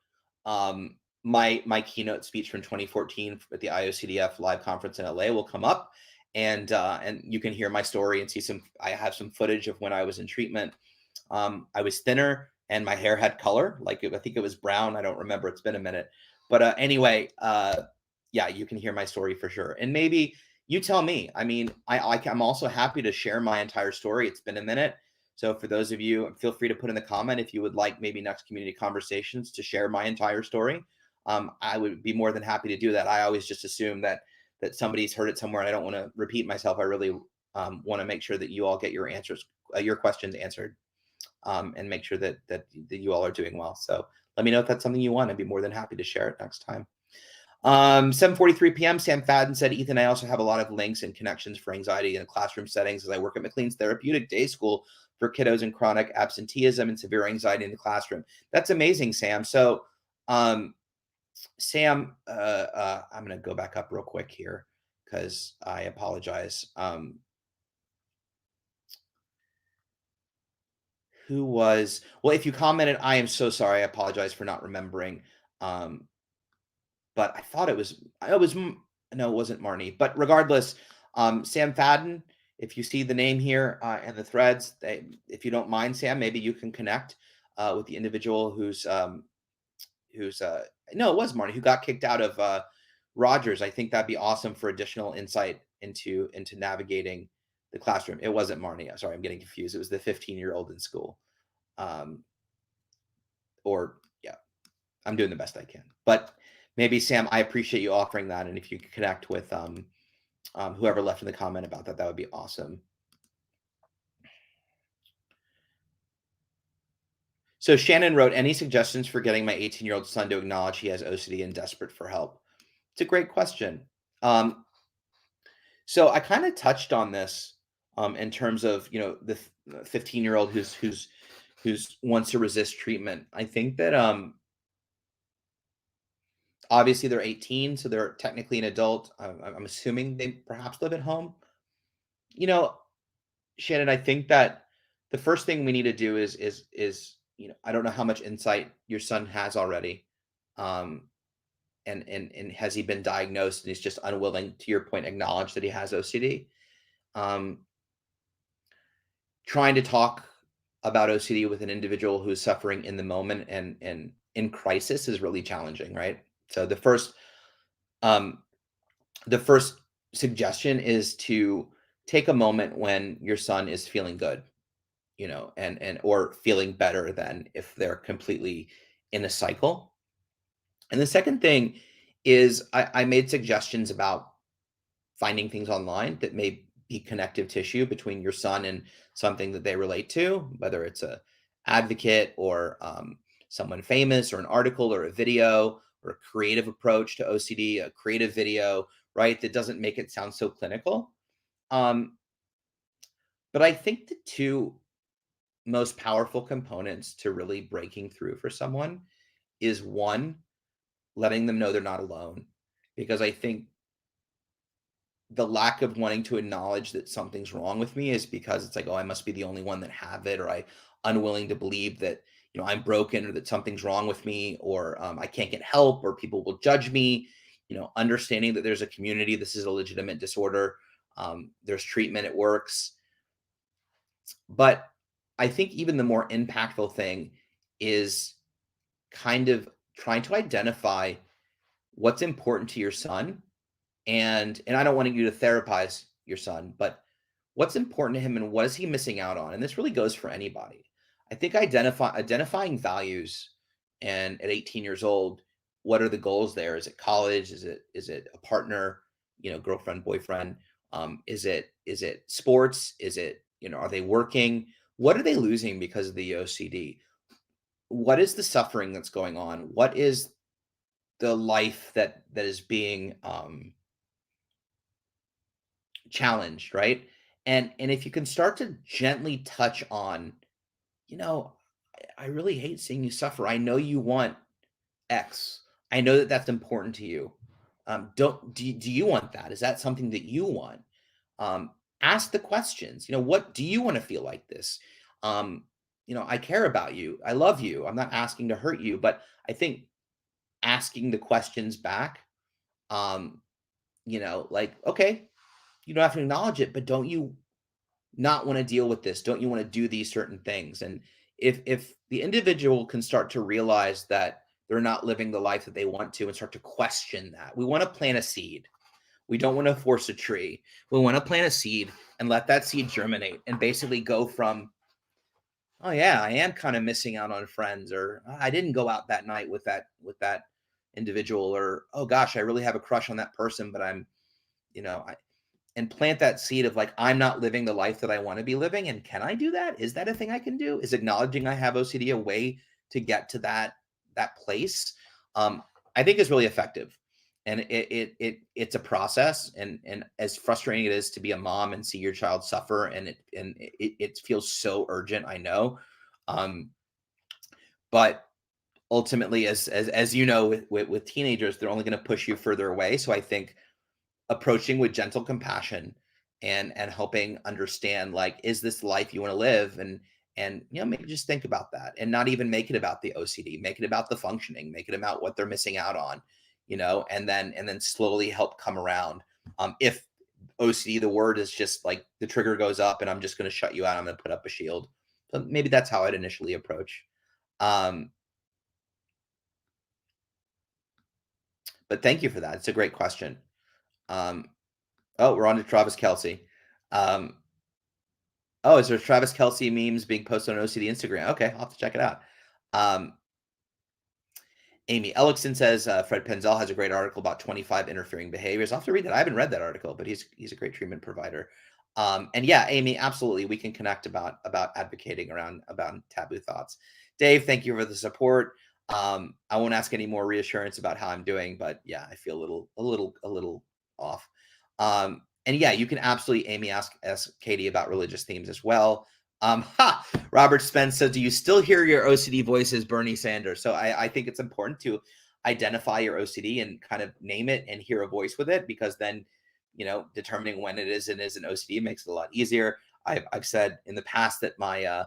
my keynote speech from 2014 at the IOCDF live conference in LA will come up, and you can hear my story and see some. I have some footage of when I was in treatment. I was thinner and my hair had color, like I think it was brown. I don't remember. It's been a minute, but anyway, yeah, you can hear my story for sure. And maybe you tell me. I mean, I'm also happy to share my entire story. It's been a minute. So for those of you, feel free to put in the comment if you would like maybe next community conversations to share my entire story. I would be more than happy to do that. I always just assume that somebody's heard it somewhere and I don't want to repeat myself. I really want to make sure that you all get your answers, your questions answered, and make sure that you all are doing well. So let me know if that's something you want. I'd be more than happy to share it next time. 7:43 p.m. Sam Fadden said, Ethan, I also have a lot of links and connections for anxiety in classroom settings as I work at McLean's Therapeutic Day School for kiddos in chronic absenteeism and severe anxiety in the classroom. That's amazing, Sam. So, Sam, I'm going to go back up real quick here because I apologize. Who was, well, if you commented, I am so sorry. I apologize for not remembering. Um, but I thought it was, no, it wasn't Marnie. But regardless, Sam Fadden, if you see the name here in the threads, if you don't mind, Sam, maybe you can connect with the individual who's no, it was Marnie who got kicked out of Rogers. I think that'd be awesome for additional insight into navigating the classroom. It wasn't Marnie. Sorry, I'm getting confused. It was the 15-year-old in school. Or yeah, I'm doing the best I can. But maybe Sam, I appreciate you offering that, and if you could connect with whoever left in the comment about that, that would be awesome. So Shannon wrote, any suggestions for getting my 18-year-old son to acknowledge he has OCD and desperate for help? It's a great question. So I kind of touched on this in terms of, you know, the 15-year-old who's wants to resist treatment. I think that obviously they're 18, so they're technically an adult. I'm assuming they perhaps live at home. You know, Shannon, I think that the first thing we need to do is you know, I don't know how much insight your son has already, um, and has he been diagnosed and he's just unwilling, to your point, acknowledge that he has OCD. Um, Trying to talk about OCD with an individual who's suffering in the moment and in crisis is really challenging, right? So um, the first suggestion is to take a moment when your son is feeling good, you know, and or feeling better than if they're completely in a cycle. And the second thing is I made suggestions about finding things online that may be connective tissue between your son and something that they relate to, whether it's a advocate or someone famous or an article or a video or a creative approach to OCD, a creative video, right? That doesn't make it sound so clinical. Um, but I think the two most powerful components to really breaking through for someone is one, letting them know they're not alone. Because I think the lack of wanting to acknowledge that something's wrong with me is because it's like, oh, I must be the only one that have it, or I unwilling to believe that, you know, I'm broken or that something's wrong with me, or I can't get help, or people will judge me. You know, understanding that there's a community, this is a legitimate disorder. There's treatment, it works. But I think even the more impactful thing is kind of trying to identify what's important to your son, and I don't want you to therapize your son, but what's important to him and what is he missing out on? And this really goes for anybody. I think identifying values, and at 18 years old, what are the goals there? Is it college? Is it a partner, you know, girlfriend, boyfriend? Is it sports? Is it, you know, are they working? What are they losing because of the OCD? What is the suffering that's going on? What is the life that is being challenged, right? And if you can start to gently touch on, you know, I really hate seeing you suffer. I know you want X. I know that that's important to you. Do you want that? Is that something that you want? Um, Ask the questions. What do you want to feel like this? Um, I care about you. I love you. I'm not asking to hurt you, but I think asking the questions back, um, like, okay, you don't have to acknowledge it, but don't you not want to deal with this? Don't you want to do these certain things? And if the individual can start to realize that they're not living the life that they want to and start to question that, we want to plant a seed. We don't want to force a tree. We want to plant a seed and let that seed germinate and basically go from, oh yeah, I am kind of missing out on friends, or I didn't go out that night with that individual, or oh gosh, I really have a crush on that person, but I'm, you know, I, and plant that seed of like, I'm not living the life that I want to be living. And can I do that? Is that a thing I can do? Is acknowledging I have OCD a way to get to that place? Um, I think is really effective. And it's a process. And as frustrating it is to be a mom and see your child suffer, and it feels so urgent, I know. Um, but ultimately, as you know, with teenagers, they're only going to push you further away. So I think approaching with gentle compassion and helping understand, like, is this life you want to live? And maybe just think about that, and not even make it about the OCD, make it about the functioning, make it about what they're missing out on, and then slowly help come around. If OCD, the word is just like the trigger goes up and I'm just going to shut you out, I'm going to put up a shield. So maybe that's how I'd initially approach. um but thank you for that. It's a great question. um oh, we're on to Travis Kelsey. um Oh, is there Travis Kelsey memes being posted on OCD Instagram? Okay, I'll have to check it out. Um, Amy Ellickson says Fred Penzel has a great article about 25 interfering behaviors. I'll have to read that. I haven't read that article, but he's a great treatment provider. And yeah, Amy, absolutely, we can connect about advocating around about taboo thoughts. Dave, thank you for the support. I won't ask any more reassurance about how I'm doing, but yeah, I feel a little off. And yeah, you can absolutely, Amy, ask Katie about religious themes as well. Robert Spence says, do you still hear your OCD voice as Bernie Sanders? So I think it's important to identify your OCD and kind of name it and hear a voice with it, because then, determining when it is and isn't OCD makes it a lot easier. I've said in the past that my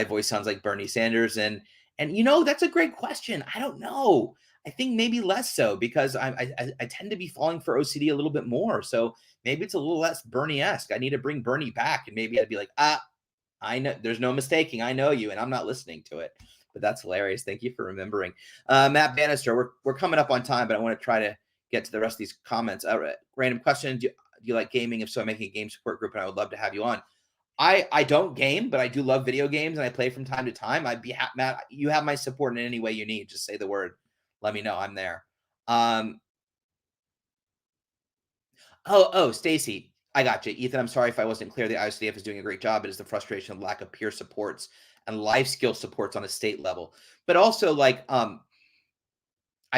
voice sounds like Bernie Sanders, and that's a great question. I don't know. I think maybe less so, because I tend to be falling for OCD a little bit more. So maybe it's a little less Bernie-esque. I need to bring Bernie back, and maybe I'd be like, I know there's no mistaking. I know you, and I'm not listening to it. But that's hilarious. Thank you for remembering. Matt Bannister, we're coming up on time, but I want to try to get to the rest of these comments. Random question: do you like gaming? If so, I'm making a game support group, and I would love to have you on. I don't game, but I do love video games, and I play from time to time. I'd be Matt. You have my support in any way you need. Just say the word. Let me know. I'm there. Oh, Stacy, I got you. Ethan, I'm sorry if I wasn't clear. The IOCDF is doing a great job. It is the frustration of lack of peer supports and life skill supports on a state level. But also, like, I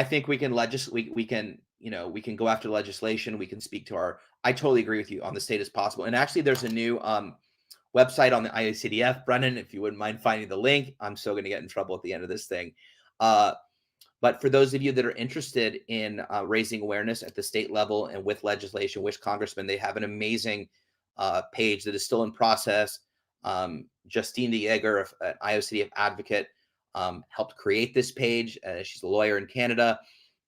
think we can we can go after legislation. We can speak to our. I totally agree with you on the state as possible. And actually, there's a new website on the IOCDF. Brennan, if you wouldn't mind finding the link, I'm still going to get in trouble at the end of this thing. But for those of you that are interested in raising awareness at the state level and with legislation, with congressmen, they have an amazing page that is still in process. Justine DeJager, an IOCDF advocate, helped create this page. She's a lawyer in Canada.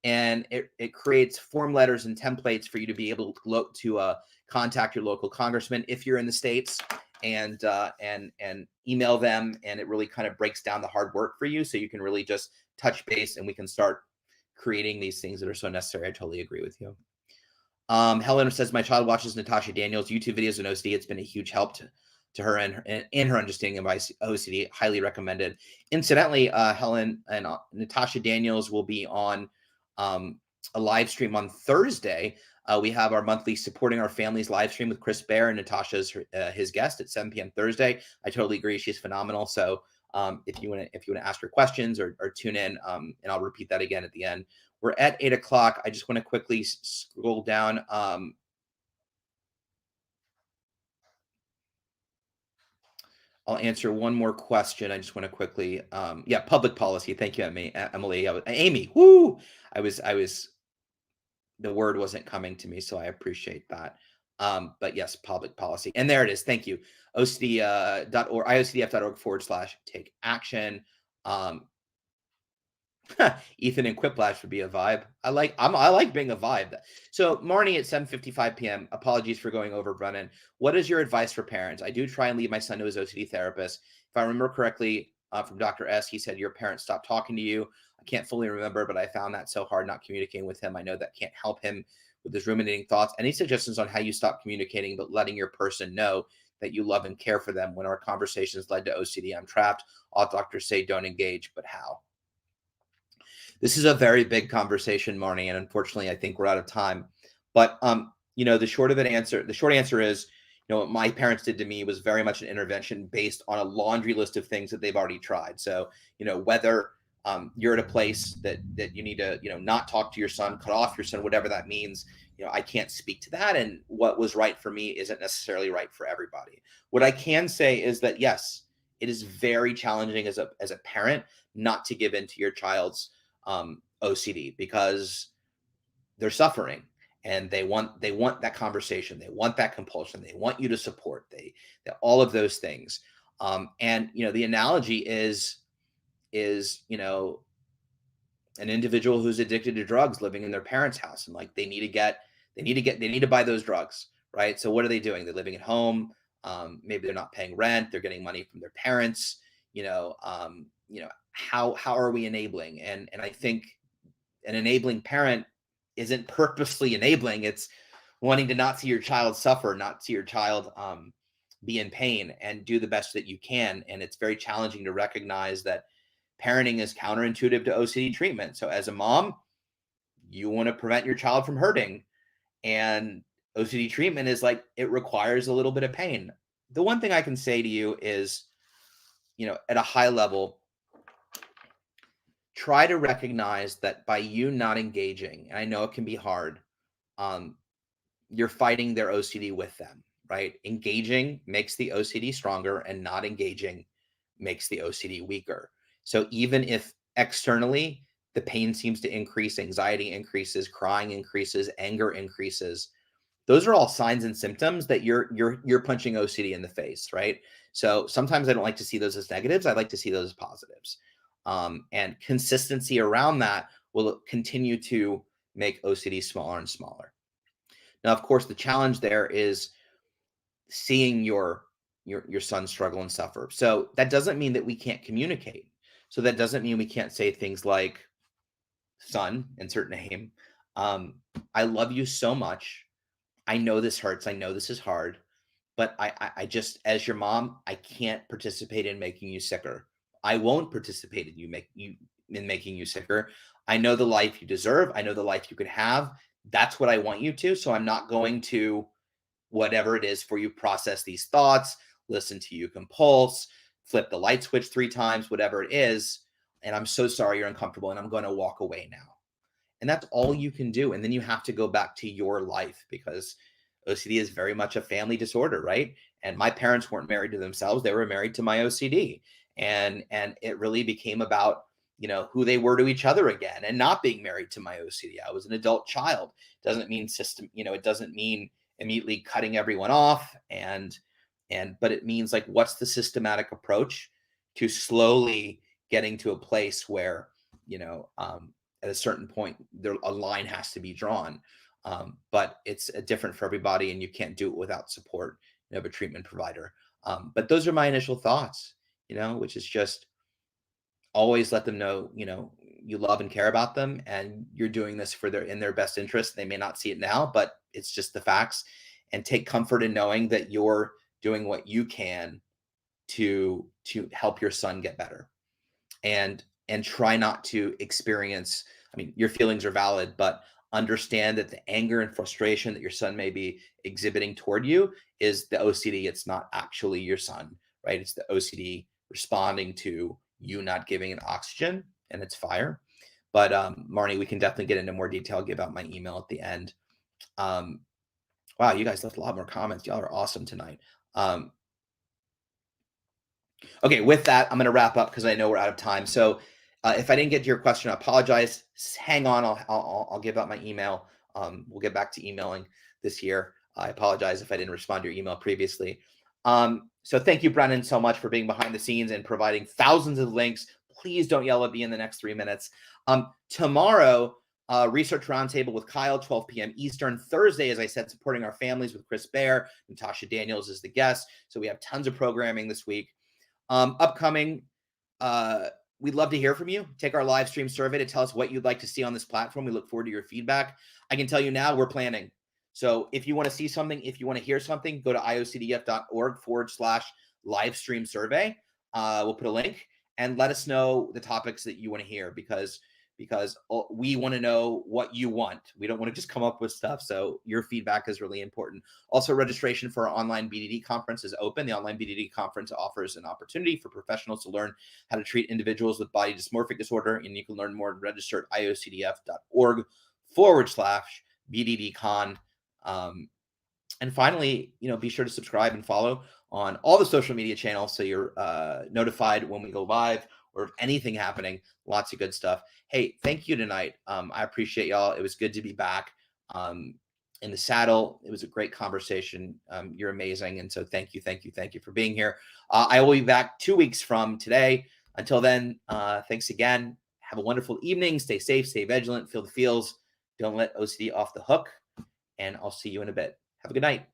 And it creates form letters and templates for you to be able to contact your local congressman if you're in the States, and email them. And it really kind of breaks down the hard work for you, so you can really just touch base, and we can start creating these things that are so necessary. I totally agree with you. Helen says, my child watches Natasha Daniels YouTube videos on OCD. It's been a huge help to her and her understanding of OCD. Highly recommended. Incidentally, Helen and Natasha Daniels will be on a live stream on Thursday. We have our monthly Supporting Our Families live stream with Chris Bear, and Natasha's his guest at 7 p.m. Thursday. I totally agree. She's phenomenal. So if you want to ask her questions or tune in, and I'll repeat that again at the end. We're at 8 o'clock. I just want to quickly scroll down. I'll answer one more question. I just want to quickly, yeah, public policy. Thank you, Emily. Amy. Woo! I was the word wasn't coming to me, so I appreciate that. But yes, public policy, and there it is. Thank you. OCD.org, IOCDF.org/take action. Um, Ethan and Quiplash would be a vibe. I like being a vibe. So Marnie at 7:55 p.m. Apologies for going over, Brennan. What is your advice for parents? I do try and lead my son to his OCD therapist. If I remember correctly, from Dr. S, he said your parents stopped talking to you. I can't fully remember, but I found that so hard not communicating with him. I know that can't help him with his ruminating thoughts. Any suggestions on how you stop communicating, but letting your person know that you love and care for them when our conversations led to OCD? I'm trapped. All doctors say don't engage, but how? This is a very big conversation, Marnie, and unfortunately, I think we're out of time. But the short answer is, what my parents did to me was very much an intervention based on a laundry list of things that they've already tried. So, whether you're at a place that you need to, not talk to your son, cut off your son, whatever that means. I can't speak to that, and what was right for me isn't necessarily right for everybody. What I can say is that yes, it is very challenging as a parent not to give in to your child's OCD, because they're suffering and they want that conversation, they want that compulsion, they want you to support, all of those things. And the analogy is an individual who's addicted to drugs living in their parents' house, and like they need to buy those drugs, right? So what are they doing? They're living at home. Maybe they're not paying rent, they're getting money from their parents. How are we enabling? And I think an enabling parent isn't purposely enabling. It's wanting to not see your child suffer, not see your child be in pain, and do the best that you can. And it's very challenging to recognize that parenting is counterintuitive to OCD treatment. So as a mom, you want to prevent your child from hurting, and OCD treatment is like, it requires a little bit of pain. The one thing I can say to you is, at a high level, try to recognize that by you not engaging, and I know it can be hard, you're fighting their OCD with them, right? Engaging makes the OCD stronger, and not engaging makes the OCD weaker. So even if externally the pain seems to increase, anxiety increases, crying increases, anger increases, those are all signs and symptoms that you're punching OCD in the face, right? So sometimes I don't like to see those as negatives. I like to see those as positives. And consistency around that will continue to make OCD smaller and smaller. Now, of course, the challenge there is seeing your son struggle and suffer. So that doesn't mean that we can't communicate. So that doesn't mean we can't say things like, son, insert name, I love you so much. I know this hurts. I know this is hard, but I just, as your mom, I can't participate in making you sicker. I won't participate in making you sicker. I know the life you deserve. I know the life you could have. That's what I want you to. So I'm not going to, whatever it is for you, process these thoughts, listen to you compulse, flip the light switch 3 times, whatever it is. And I'm so sorry you're uncomfortable, and I'm going to walk away now. And that's all you can do. And then you have to go back to your life, because OCD is very much a family disorder, right? And my parents weren't married to themselves. They were married to my OCD. And it really became about, who they were to each other again, and not being married to my OCD. I was an adult child. Doesn't mean it doesn't mean immediately cutting everyone off. But it means, like, what's the systematic approach to slowly getting to a place where, at a certain point, a line has to be drawn. But it's different for everybody, and you can't do it without support of a treatment provider. But those are my initial thoughts, which is just always let them know, you love and care about them, and you're doing this in their best interest. They may not see it now, but it's just the facts. And take comfort in knowing that you're doing what you can to help your son get better. And try not to experience, I mean, your feelings are valid, but understand that the anger and frustration that your son may be exhibiting toward you is the OCD. It's not actually your son, right? It's the OCD responding to you not giving it oxygen, and it's fire. But Marnie, we can definitely get into more detail. I'll give out my email at the end. Wow, you guys left a lot more comments. Y'all are awesome tonight. Okay, with that, I'm going to wrap up because I know we're out of time. So if I didn't get to your question, I apologize. Hang on, I'll give out my email. We'll get back to emailing this year. I apologize if I didn't respond to your email previously. So thank you, Brennan, so much for being behind the scenes and providing thousands of links. Please don't yell at me in the next 3 minutes. Tomorrow, Research Roundtable with Kyle, 12 p.m. Eastern. Thursday, as I said, Supporting Our Families with Chris Baer. Natasha Daniels is the guest. So we have tons of programming this week. Upcoming, we'd love to hear from you. Take our live stream survey to tell us what you'd like to see on this platform. We look forward to your feedback. I can tell you now, we're planning. So if you want to see something, if you want to hear something, go to iocdf.org/live stream survey. We'll put a link and let us know the topics that you want to hear because we want to know what you want. We don't want to just come up with stuff. So your feedback is really important. Also, registration for our online BDD conference is open. The online BDD conference offers an opportunity for professionals to learn how to treat individuals with body dysmorphic disorder. And you can learn more and register at iocdf.org/BDDcon. And finally, be sure to subscribe and follow on all the social media channels so you're notified when we go live or if anything happening. Lots of good stuff. Hey, thank you tonight. I appreciate y'all. It was good to be back in the saddle. It was a great conversation. You're amazing. And so thank you for being here. I will be back 2 weeks from today. Until then, thanks again. Have a wonderful evening. Stay safe, stay vigilant, feel the feels. Don't let OCD off the hook. And I'll see you in a bit. Have a good night.